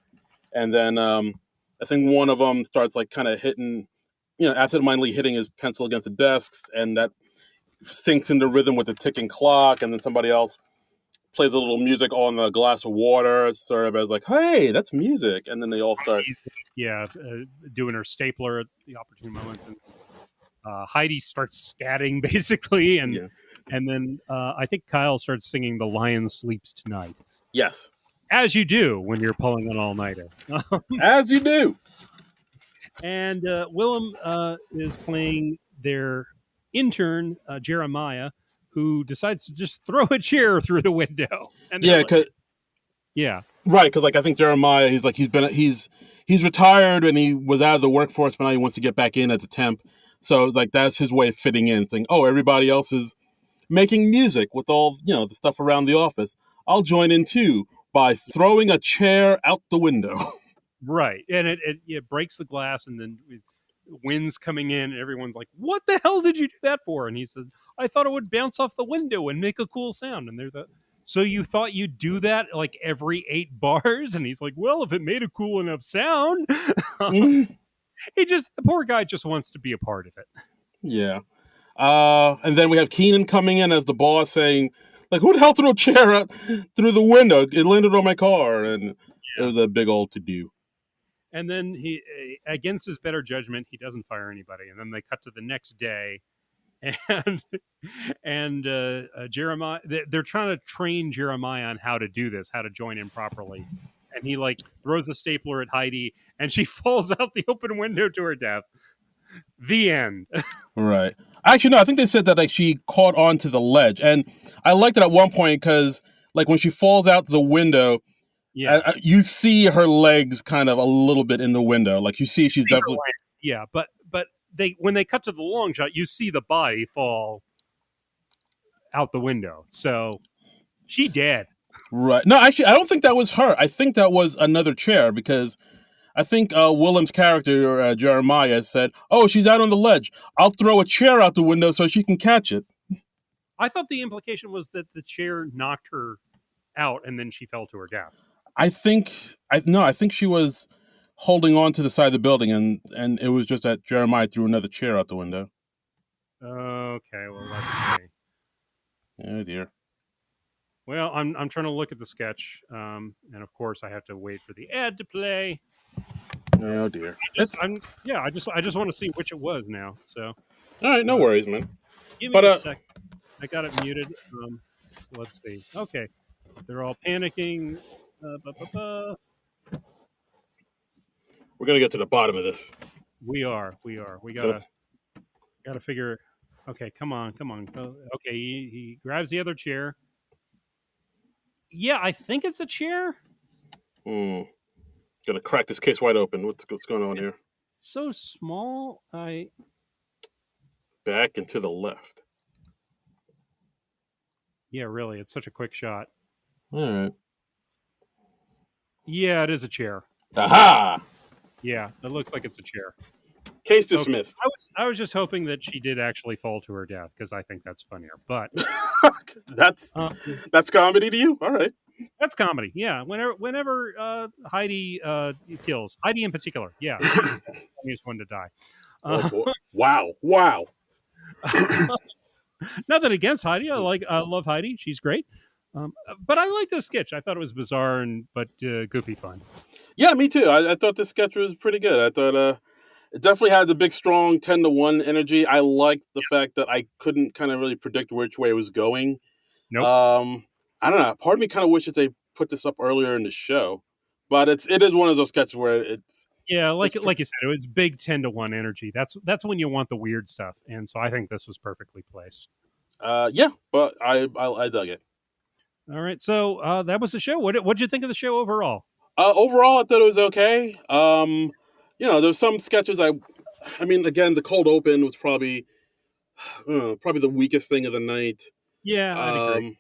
and then I think one of them starts like kind of hitting, absentmindedly hitting his pencil against the desks, and that sinks into rhythm with the ticking clock, and then somebody else plays a little music on a glass of water, sort of as like, hey, that's music, and then they all start. Yeah, doing her stapler at the opportune moments, and Heidi starts scatting basically, and Yeah. and then I think Kyle starts singing "The Lion Sleeps Tonight," Yes, as you do when you're pulling an all nighter. as you do. And Willem is playing their intern Jeremiah, who decides to just throw a chair through the window, and they're Yeah, like, cause "Yeah, right, because like I think Jeremiah, he's retired and he was out of the workforce, but now he wants to get back in as a temp. So like that's his way of fitting in, saying, "Oh, everybody else is making music with all the stuff around the office. I'll join in too by throwing a chair out the window." right," and it breaks the glass, and then wind's coming in, and everyone's like, "What the hell did you do that for?" And he said, "I thought it would bounce off the window and make a cool sound." And they're the so you thought you'd do that like every 8 bars? And he's like, "Well, if it made a cool enough sound." The poor guy just wants to be a part of it. Yeah. And then we have Keenan coming in as the boss saying, like, who the hell threw a chair out through the window? It landed on my car. And it Yeah. was a big old to do. And then he, against his better judgment, he doesn't fire anybody. And then they cut to the next day, and Jeremiah, they're trying to train Jeremiah on how to do this, how to join in properly. And he like throws a stapler at Heidi, and she falls out the open window to her death. The end. Right. Actually, no, I think they said that like she caught onto the ledge. And I liked it at one point because like when she falls out the window, Yeah. you see her legs kind of a little bit in the window. Like you see she's definitely Yeah, but they when they cut to the long shot, you see the body fall out the window. So she dead. right. No, actually, I don't think that was her. I think that was another chair because I think Willem's character, Jeremiah, said, "Oh, she's out on the ledge. I'll throw a chair out the window so she can catch it." I thought the implication was that the chair knocked her out and then she fell to her death. I think she was holding on to the side of the building, and it was just that Jeremiah threw another chair out the window. Okay, well let's see. Oh dear. Well, I'm trying to look at the sketch, and of course I have to wait for the ad to play. Oh dear. I just want to see which it was now. So All right, no uh, worries, man. give me But a sec. I got it muted. Let's see. Okay, they're all panicking. Uh, ba, ba, ba. we're gonna get to the bottom of this. We are. We are. We Gotta- gotta figure. Okay, come on, come on. Okay, he grabs the other chair. Yeah, I think it's a chair. Hmm. Gonna crack this case wide open. What's going on It's here? so small. Back and to the left. Yeah, really, it's such a quick shot. All right. Yeah, it is a chair. Aha! Yeah, it looks like it's a chair. Case Okay, dismissed. I was just hoping that she did actually fall to her death because I think that's funnier. But that's uh, that's comedy to you. All right. that's comedy. Yeah, whenever Heidi kills Heidi in particular, yeah, she's the funniest one to die. Oh boy. Wow. Wow. Nothing against Heidi. I love Heidi. She's great. But I like the sketch. I thought it was bizarre but goofy fun. Yeah, me too. I thought this sketch was pretty good. I thought it definitely had the big, strong 10-1 energy. I liked the fact that I couldn't kind of really predict which way it was going. Nope. I don't know. Part of me kind of wishes they put this up earlier in the show, but it is one of those sketches where Yeah, it's like you said, it was big 10-1 energy. That's when you want the weird stuff, and so I think this was perfectly placed. yeah, but I dug it. All right, so that was the show. What'd you think of the show overall? Overall, I thought it was okay. There's some sketches I mean, again, the cold open was probably the weakest thing of the night. Yeah, I'd agree. Um,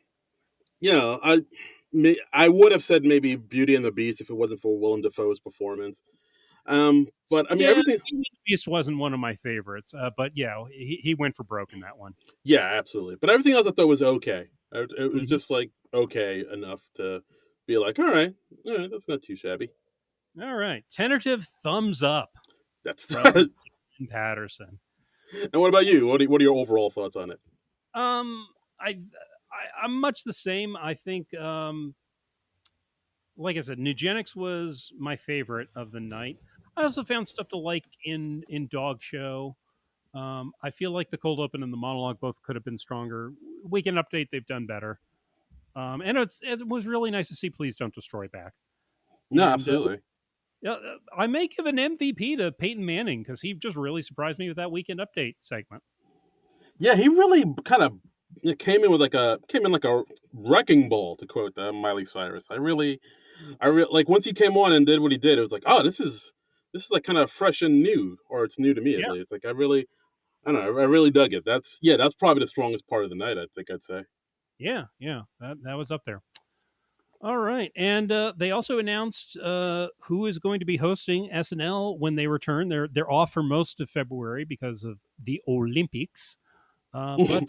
you know, I would have said maybe Beauty and the Beast if it wasn't for Willem Dafoe's performance. But I mean, Yeah, everything. Beast wasn't one of my favorites, but yeah, he went for broke in that one. Yeah, absolutely. But everything else I thought was okay. It was Mm-hmm. just like okay enough to be like, all right, that's not too shabby. All right, tentative thumbs up That's from and Patterson. what about you? What are your overall thoughts on it? Um, I'm much the same. I think, like I said, Nugenics was my favorite of the night. I also found stuff to like in Dog Show. I feel like the cold open and the monologue both could have been stronger. Weekend update, they've done better. And it was really nice to see Please Don't Destroy back. No, And absolutely. I may give an MVP to Peyton Manning because he just really surprised me with that weekend update segment. Yeah, he really kind of came in like a wrecking ball, to quote Miley Cyrus. I really like once he came on and did what he did. It was like, oh, this is like kind of fresh and new, or it's new to me at Yeah, least. Like I don't know, I really dug it. That's probably the strongest part of the night. I think I'd say. yeah, that was up there. All right, and they also announced who is going to be hosting SNL when they return. They're off for most of February because of the Olympics, but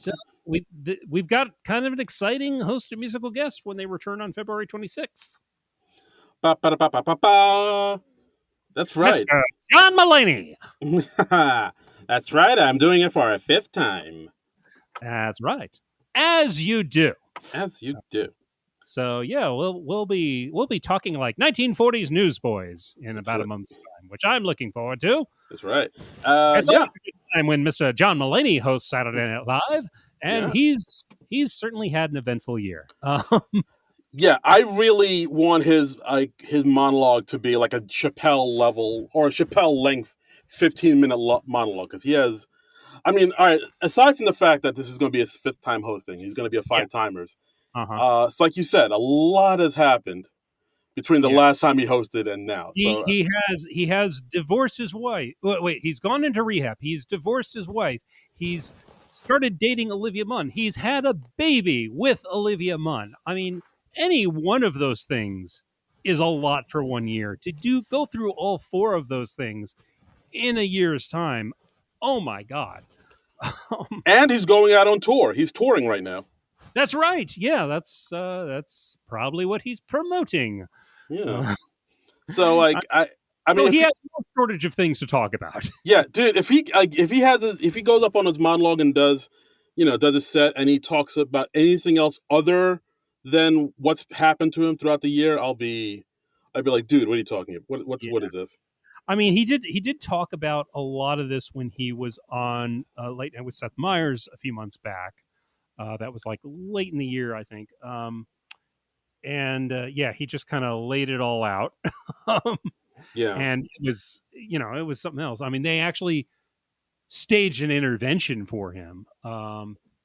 we've got kind of an exciting host and musical guest when they return on February 26th. Ba, ba, ba, ba, ba, ba. That's right. Mr. John Mulaney. That's right. I'm doing it for a fifth time, That's right, as you do. as you do. So yeah, we'll be talking like 1940s newsboys in That's about a right. month's time, which I'm looking forward to. That's right. It's Yeah, always a good time when Mr. John Mulaney hosts Saturday Night Live, and yeah. he's certainly had an eventful year. Yeah, I really want his monologue to be like a Chappelle level or a Chappelle length 15-minute monologue because he has. I mean, all right. Aside from the fact that this is going to be his fifth time hosting, he's going to be a Yeah, five timers. uh huh. It's like you said, a lot has happened between the Yeah, last time he hosted and now. he So he has divorced his wife. Wait, he's gone into rehab. He's divorced his wife. He's started dating Olivia Munn. He's had a baby with Olivia Munn. I mean, any one of those things is a lot for 1 year. To go through all four of those things in a year's time, oh my god. and he's going out on tour. He's touring right now. That's right. Yeah, that's probably what he's promoting. Yeah. Uh, So I mean, well, he has no shortage of things to talk about. yeah, dude, if he goes up on his monologue and does his set and he talks about anything else other than what's happened to him throughout the year, I'd be like, dude, what are you talking about? What Yeah. is this? I mean, he did talk about a lot of this when he was on Late Night with Seth Meyers a few months back. That was like late in the year, I think. And yeah, he just kind of laid it all out. Um, Yeah. and it was something else. I mean, they actually staged an intervention for him,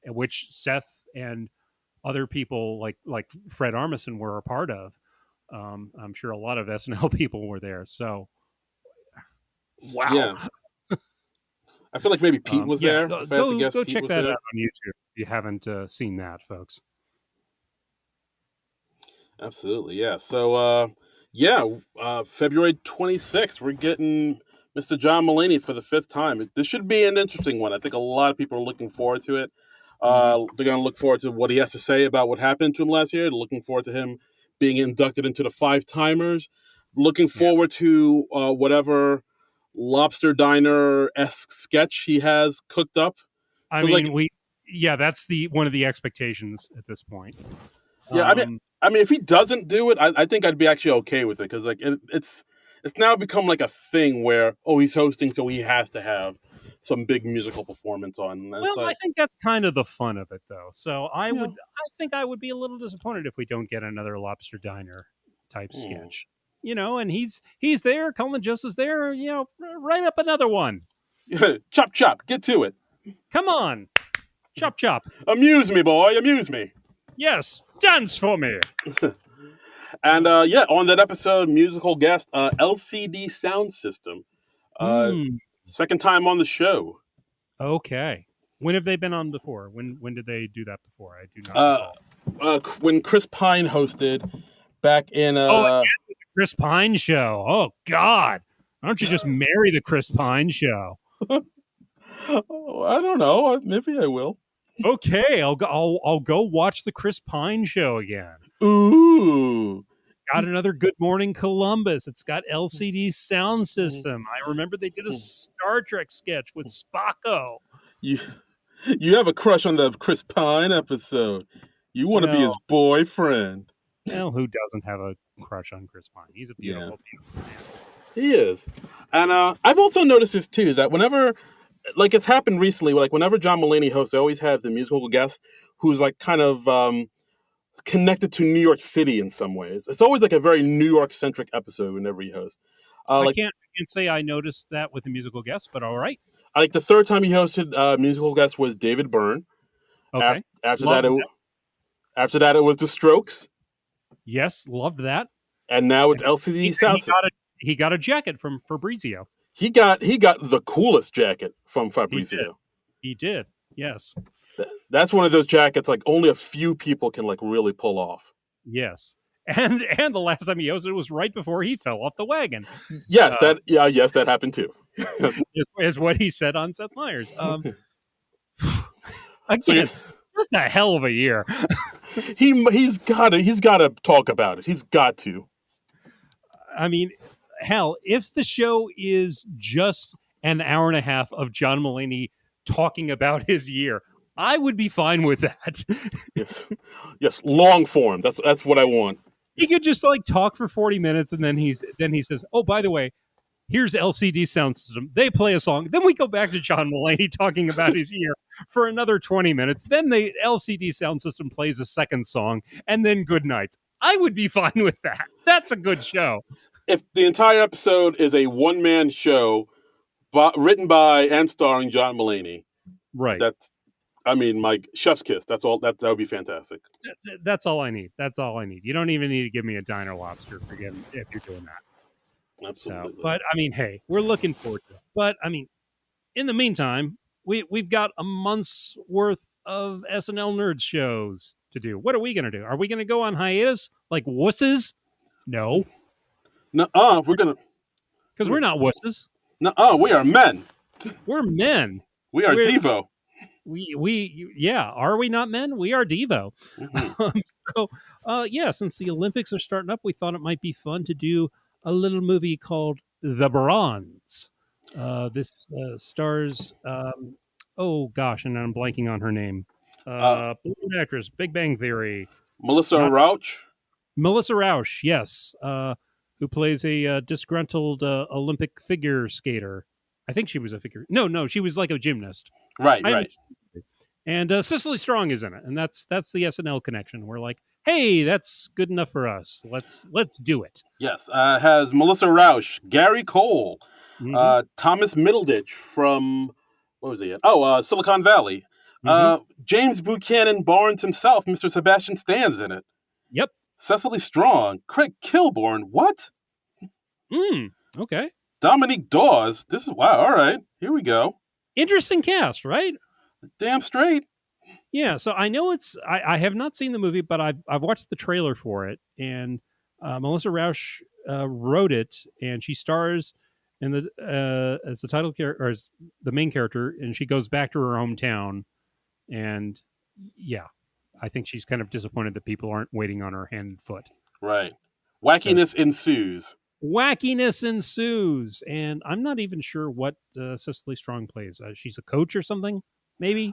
which Seth and other people like Fred Armisen were a part of. I'm sure a lot of SNL people were there. So wow. Yeah. I feel like maybe Pete was Yeah, there. go, If I had to go guess, go Pete check was that out there. on YouTube if you haven't seen that, folks. Absolutely, yeah. So, February 26th, we're getting Mr. John Mulaney for the fifth time. This should be an interesting one. I think a lot of people are looking forward to it. Hmm. They're going to look forward to what he has to say about what happened to him last year. They're looking forward to him being inducted into the five timers. Looking Yeah, forward to whatever lobster diner esque sketch he has cooked up. I Because, mean like, we yeah that's the one of the expectations at this point. Yeah, I mean, if he doesn't do it, I think I'd be actually okay with it because like it's now become like a thing where he's hosting, so he has to have some big musical performance on. And it's Well, I like, think that's kind of the fun of it, though. So you know, I think I would be a little disappointed if we don't get another Lobster Diner type hmm. sketch. And he's there. Colin Joseph's there. Write up another one. Chop chop, get to it. Come on, chop chop. Amuse me, boy, amuse me. Yes, dance for me. And yeah, on that episode, musical guest LCD Sound System. Uh, Hmm. Second time on the show. Okay. When have they been on before? When did they do that before? I do not Uh, recall. when Chris Pine hosted back in Oh, the Chris Pine show. Oh God. Why don't you just marry the Chris Pine show? oh, I don't know. Maybe I will. Okay, I'll go watch the Chris Pine show again. Ooh. Got another Good Morning Columbus. It's got LCD sound system. I remember they did a Star Trek sketch with Spocko. You you have a crush on the Chris Pine episode. You want to be his Well, boyfriend. who doesn't have a crush on Chris Pine? He's a Yeah, beautiful, beautiful man. he is. And I've also noticed this too, that whenever, like it's happened recently, like whenever John Mulaney hosts, they always have the musical guest who's like kind of connected to New York City in some ways. It's always like a very New York centric episode whenever he hosts. I Like can't say I noticed that with the musical guest, but all right. like the third time he hosted musical guest was David Byrne. Okay. After Loved that, that. after that it was The Strokes, Yes, loved that. and now it's And LCD he, Sound he System. he got a jacket from Fabrizio. He got the coolest jacket from He did. Fabrizio. He did. Yes. That's one of those jackets like only a few people can like really pull off. Yes. And the last time he hosted was right before he fell off the wagon. Yes, that happened too. Is what he said on Seth Meyers. So Again, just a hell of a year. he's got to talk about it. He's got to. I mean, hell, if the show is just an hour and a half of John Mulaney talking about his year, I would be fine with that. Yes, yes, long form. That's what I want. He could just like talk for 40 minutes and then he says, "Oh, by the way, here's LCD Sound System. They play a song." Then we go back to John Mulaney talking about his year for another 20 minutes. Then the LCD Sound System plays a second song and then good night. I would be fine with that. That's a good show. If the entire episode is a one man show, written by and starring John Mulaney, Right. that's I mean, my chef's kiss. That's all. That would be fantastic. That's all I need. That's all I need. You don't even need to give me a diner lobster if you're doing that. Absolutely. So, but I mean, hey, we're looking forward to it. But I mean, in the meantime, we've got a month's worth of SNL Nerds shows to do. What are we going to do? Are we going to go on hiatus like wusses? No, No, we're gonna. because we're not wusses. No, we are men. We're men. We are We're- Devo. Yeah, are we not men? We are Devo. Mm-hmm. So yeah, since the Olympics are starting up, we thought it might be fun to do a little movie called The Bronze. This stars oh gosh, and I'm blanking on her name. Blonde actress, Big Bang Theory. Melissa Not- Rauch. Melissa Rauch, yes, who plays a disgruntled Olympic figure skater. I think she was a figure. No, she was like a gymnast. Right, I right. haven't- And Cicely Strong is in it, and that's the SNL connection. We're like, hey, that's good enough for us. Let's do it. Yes, has Melissa Rauch, Gary Cole, Mhm. Thomas Middleditch from what was he? Silicon Valley. Mhm. James Buchanan Barnes himself, Mr. Sebastian Stan's in it. Yep. Cecily Strong, Craig Kilborn. What? Okay. Dominique Dawes. This is wow. All right, here we go. Interesting cast, right? Damn straight. Yeah. So I know I have not seen the movie, but I've watched the trailer for it, and Melissa Rauch wrote it, and she stars in the as the title character or as the main character, and she goes back to her hometown, and yeah, I think she's kind of disappointed that people aren't waiting on her hand and foot. Right. Wackiness ensues. Wackiness ensues, and I'm not even sure what Cecily Strong plays. She's a coach or something, maybe.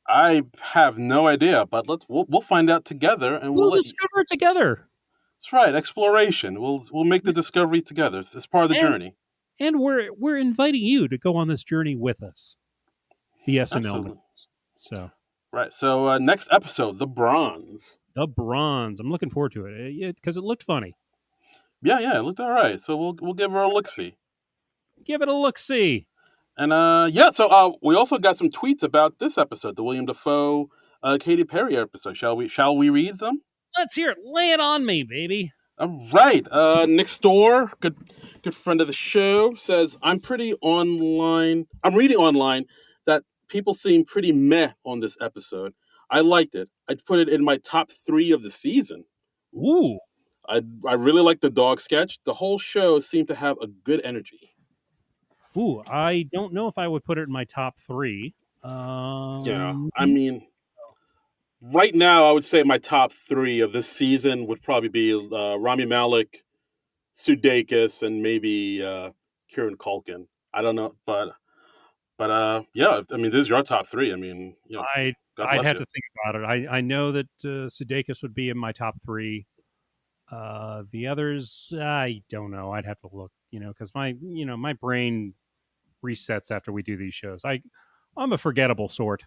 I have no idea, but we'll find out together, and we'll We'll let you. discover it together. That's right, exploration. We'll make the discovery together. It's part of the And journey. we're inviting you to go on this journey with us, the SNL Absolutely. nerds. So Right. So next episode, the bronze. the bronze. I'm looking forward to it because it looked funny. Yeah, it looked all right. So we'll give her a look see. Give it a look. See. And yeah, so we also got some tweets about this episode, the William Dafoe, Katy Perry episode. Shall we read them? Let's hear it. Lay it on me, baby. All right. Nick Storr, good friend of the show, says I'm pretty online. I'm reading online that people seem pretty meh on this episode. I liked it. I'd put it in my top 3 of the season. Ooh. I really liked the dog sketch. The whole show seemed to have a good energy. Ooh. I don't know if I would put it in my top 3. Yeah, I mean, right now I would say my top 3 of this season would probably be Rami Malek, Sudeikis, and maybe Kieran Culkin. I don't know, but yeah, I mean, this is your top 3. I mean, God I'd bless have you. to think about it. I know that Sudeikis would be in my top 3. The others, I don't know. I'd have to look, because my brain resets after we do these shows. I'm a forgettable sort.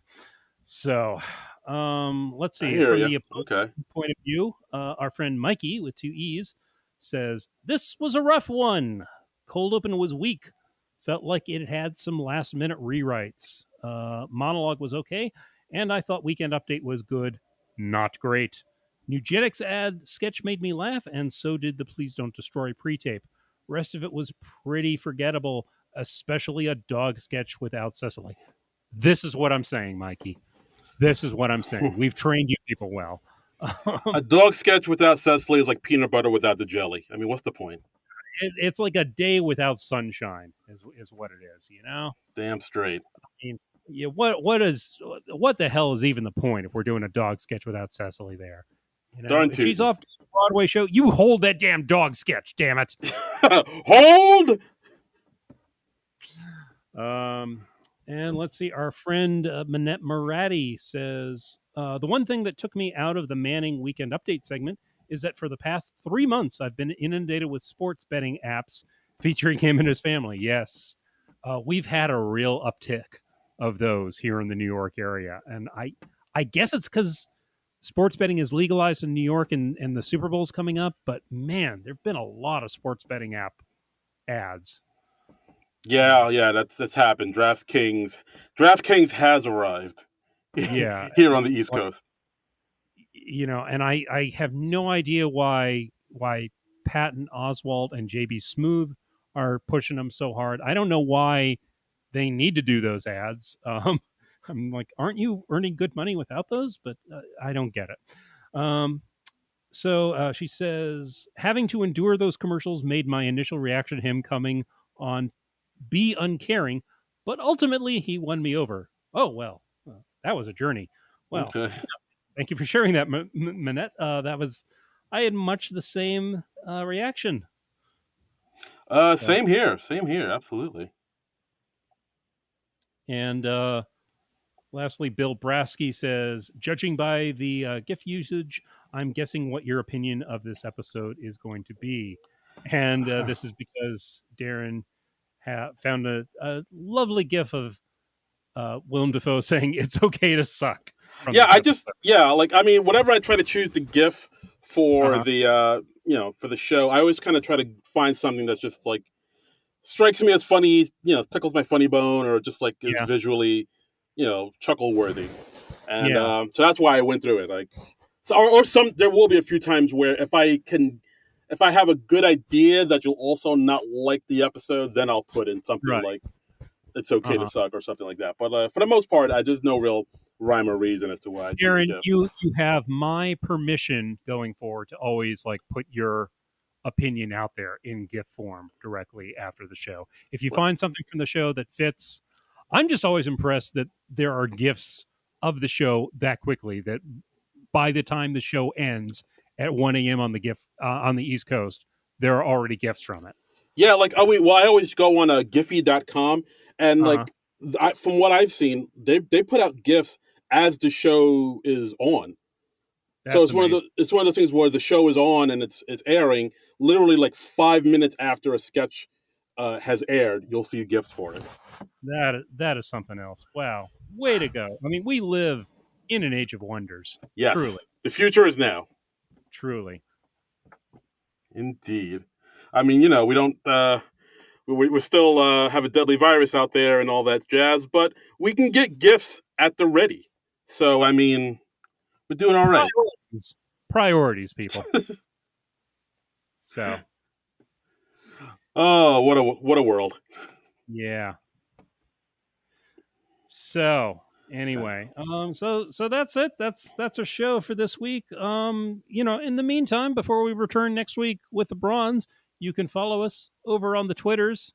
So, let's I see. hear From you. the opposing Okay. point of view, our friend Mikey with 2 E's says, "This was a rough one. Cold open was weak. Felt like it had some last minute rewrites. Monologue was okay, and I thought Weekend Update was good, not great. Nugenics ad sketch made me laugh, and so did the Please Don't Destroy pre-tape. Rest of it was pretty forgettable, especially a dog sketch without Cecily." This is what I'm saying, Mikey. This is what I'm saying. We've trained you people well. A dog sketch without Cecily is like peanut butter without the jelly. I mean, what's the point? It's like a day without sunshine, is what it is. Damn straight. I mean, yeah. What the hell is even the point if we're doing a dog sketch without Cecily there? Darn If she's tootin'. off to the Broadway show, you hold that damn dog sketch. Damn it. Hold. And let's see, our friend Manette Moratti says the one thing that took me out of the Manning Weekend Update segment is that for the past 3 months I've been inundated with sports betting apps featuring him and his family. Yes, we've had a real uptick of those here in the New York area, and I guess it's because sports betting is legalized in New York and the Super Bowl's coming up. But man, there've been a lot of sports betting app ads. Yeah, that's happened. DraftKings has arrived. Yeah, Here on the East Coast. And I have no idea why Patton Oswalt and JB Smooth are pushing them so hard. I don't know why they need to do those ads. I'm like, aren't you earning good money without those? But I don't get it. So she says, having to endure those commercials made my initial reaction to him coming on be uncaring, but ultimately he won me over. Oh, well, that was a journey. Well, Okay. thank you for sharing that, Manette. I had much the same reaction. Same here. Same here. Absolutely. And lastly, Bill Brasky says, judging by the GIF usage, I'm guessing what your opinion of this episode is going to be. And this is because Darren found a lovely GIF of Willem Dafoe saying it's okay to suck. Yeah, I mean, whenever I try to choose the GIF for the for the show, I always kind of try to find something that's just like strikes me as funny, tickles my funny bone, or just like is visually, chuckle worthy. And so that's why I went through it. Like, so, or some, there will be a few times where if I have a good idea that you'll also not like the episode, then I'll put in something like it's okay to suck or something like that. But for the most part, there's no real rhyme or reason as to why I Aaron, you have my permission going forward to always like put your opinion out there in GIF form directly after the show. If you find something from the show that fits, I'm just always impressed that there are GIFs of the show that quickly that by the time the show ends at 1 a.m. on the GIF on the East Coast, there are already GIFs from it. Yeah, like I always go on Giphy.com and like from what I've seen, they put out GIFs as the show is on. So That's it's one of amazing. those things where the show is on and it's airing. Literally, like 5 minutes after a sketch has aired, you'll see GIFs for it. That is something else. Wow, way to go! I mean, we live in an age of wonders. Yes, Truly, the future is now. truly. Indeed. I mean, we don't. We still have a deadly virus out there and all that jazz, but we can get GIFs at the ready. So I mean, we're doing all right. Priorities, people. So, oh, what a world. yeah. So anyway, so that's it. That's our show for this week. In the meantime, before we return next week with the bronze, you can follow us over on the Twitters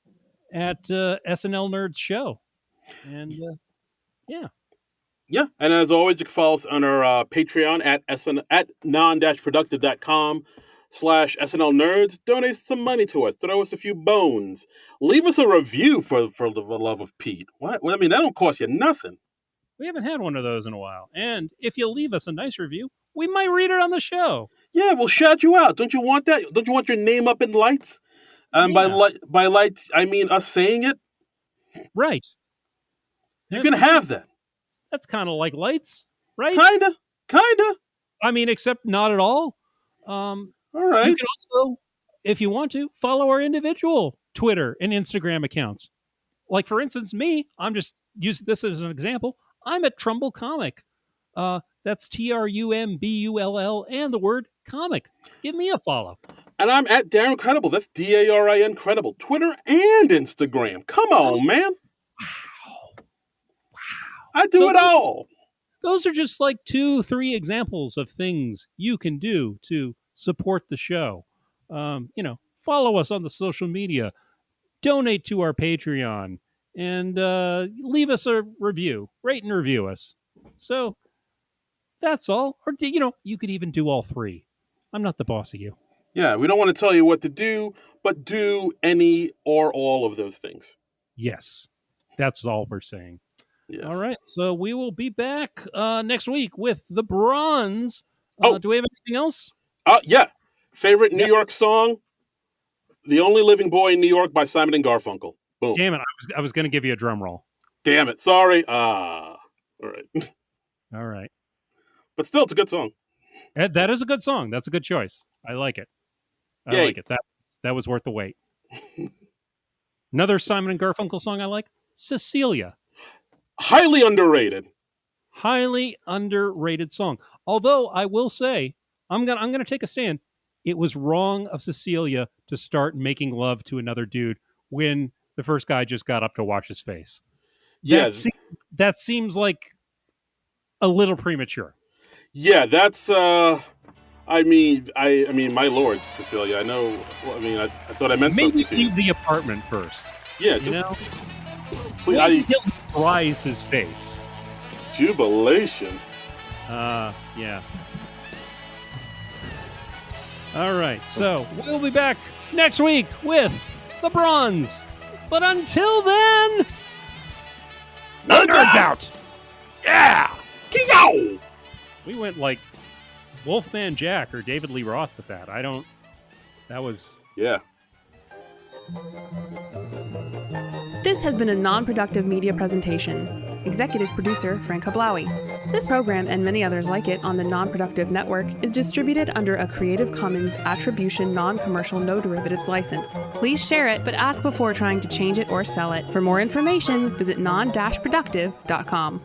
at SNL Nerds Show, and yeah. Yeah, and as always, you can follow us on our Patreon at non-productive.com/SNL Nerds. Donate some money to us. Throw us a few bones. Leave us a review for the love of Pete. What? Well, I mean, that don't cost you nothing. We haven't had one of those in a while. And if you leave us a nice review, we might read it on the show. Yeah, we'll shout you out. Don't you want that? Don't you want your name up in lights? And Yeah. by lights, I mean us saying it. Right. You can have that. That's kind of like lights, right? Kinda. I mean, except not at all. All right. You can also, if you want to, follow our individual Twitter and Instagram accounts. Like, for instance, me, I'm just using this as an example. I'm at Trumbull Comic. That's TRUMBULL and the word comic. Give me a follow. And I'm at Darren Credible. That's DARIN Credible. Twitter and Instagram. Come on, man. I do it all. Those are just like 2-3 examples of things you can do to support the show. Follow us on the social media, donate to our Patreon, and leave us a review. Rate and review us. So that's all. Or, you could even do all 3. I'm not the boss of you. Yeah, we don't want to tell you what to do, but do any or all of those things. Yes, that's all we're saying. Yes. All right, so we will be back next week with the bronze. Do we have anything else? Yeah. Favorite New York song? The Only Living Boy in New York by Simon and Garfunkel. Boom. Damn it, I was going to give you a drum roll. Damn it, sorry. All right. All right. But still, it's a good song. That is a good song. That's a good choice. I like it. I like it. That was worth the wait. Another Simon and Garfunkel song I like, Cecilia. Highly underrated. Highly underrated song. Although I will say, I'm gonna take a stand. It was wrong of Cecilia to start making love to another dude when the first guy just got up to wash his face. Yes. That seems like a little premature. Yeah, that's I mean, my lord, Cecilia. I know. Well, I mean, I thought I meant Maybe something. leave the apartment first. Yeah, Please, wait until he dries his face. Jubilation. Yeah. All right, so we'll be back next week with the bronze. But until then, Nerds out. Yeah. Kiyow! We went like Wolfman Jack or David Lee Roth with that. That was... Yeah. This has been a non-productive media presentation. Executive producer Frank Hablawi. This program and many others like it on the Non-Productive Network is distributed under a Creative Commons Attribution Non-Commercial No Derivatives license. Please share it, but ask before trying to change it or sell it. For more information, visit non-productive.com.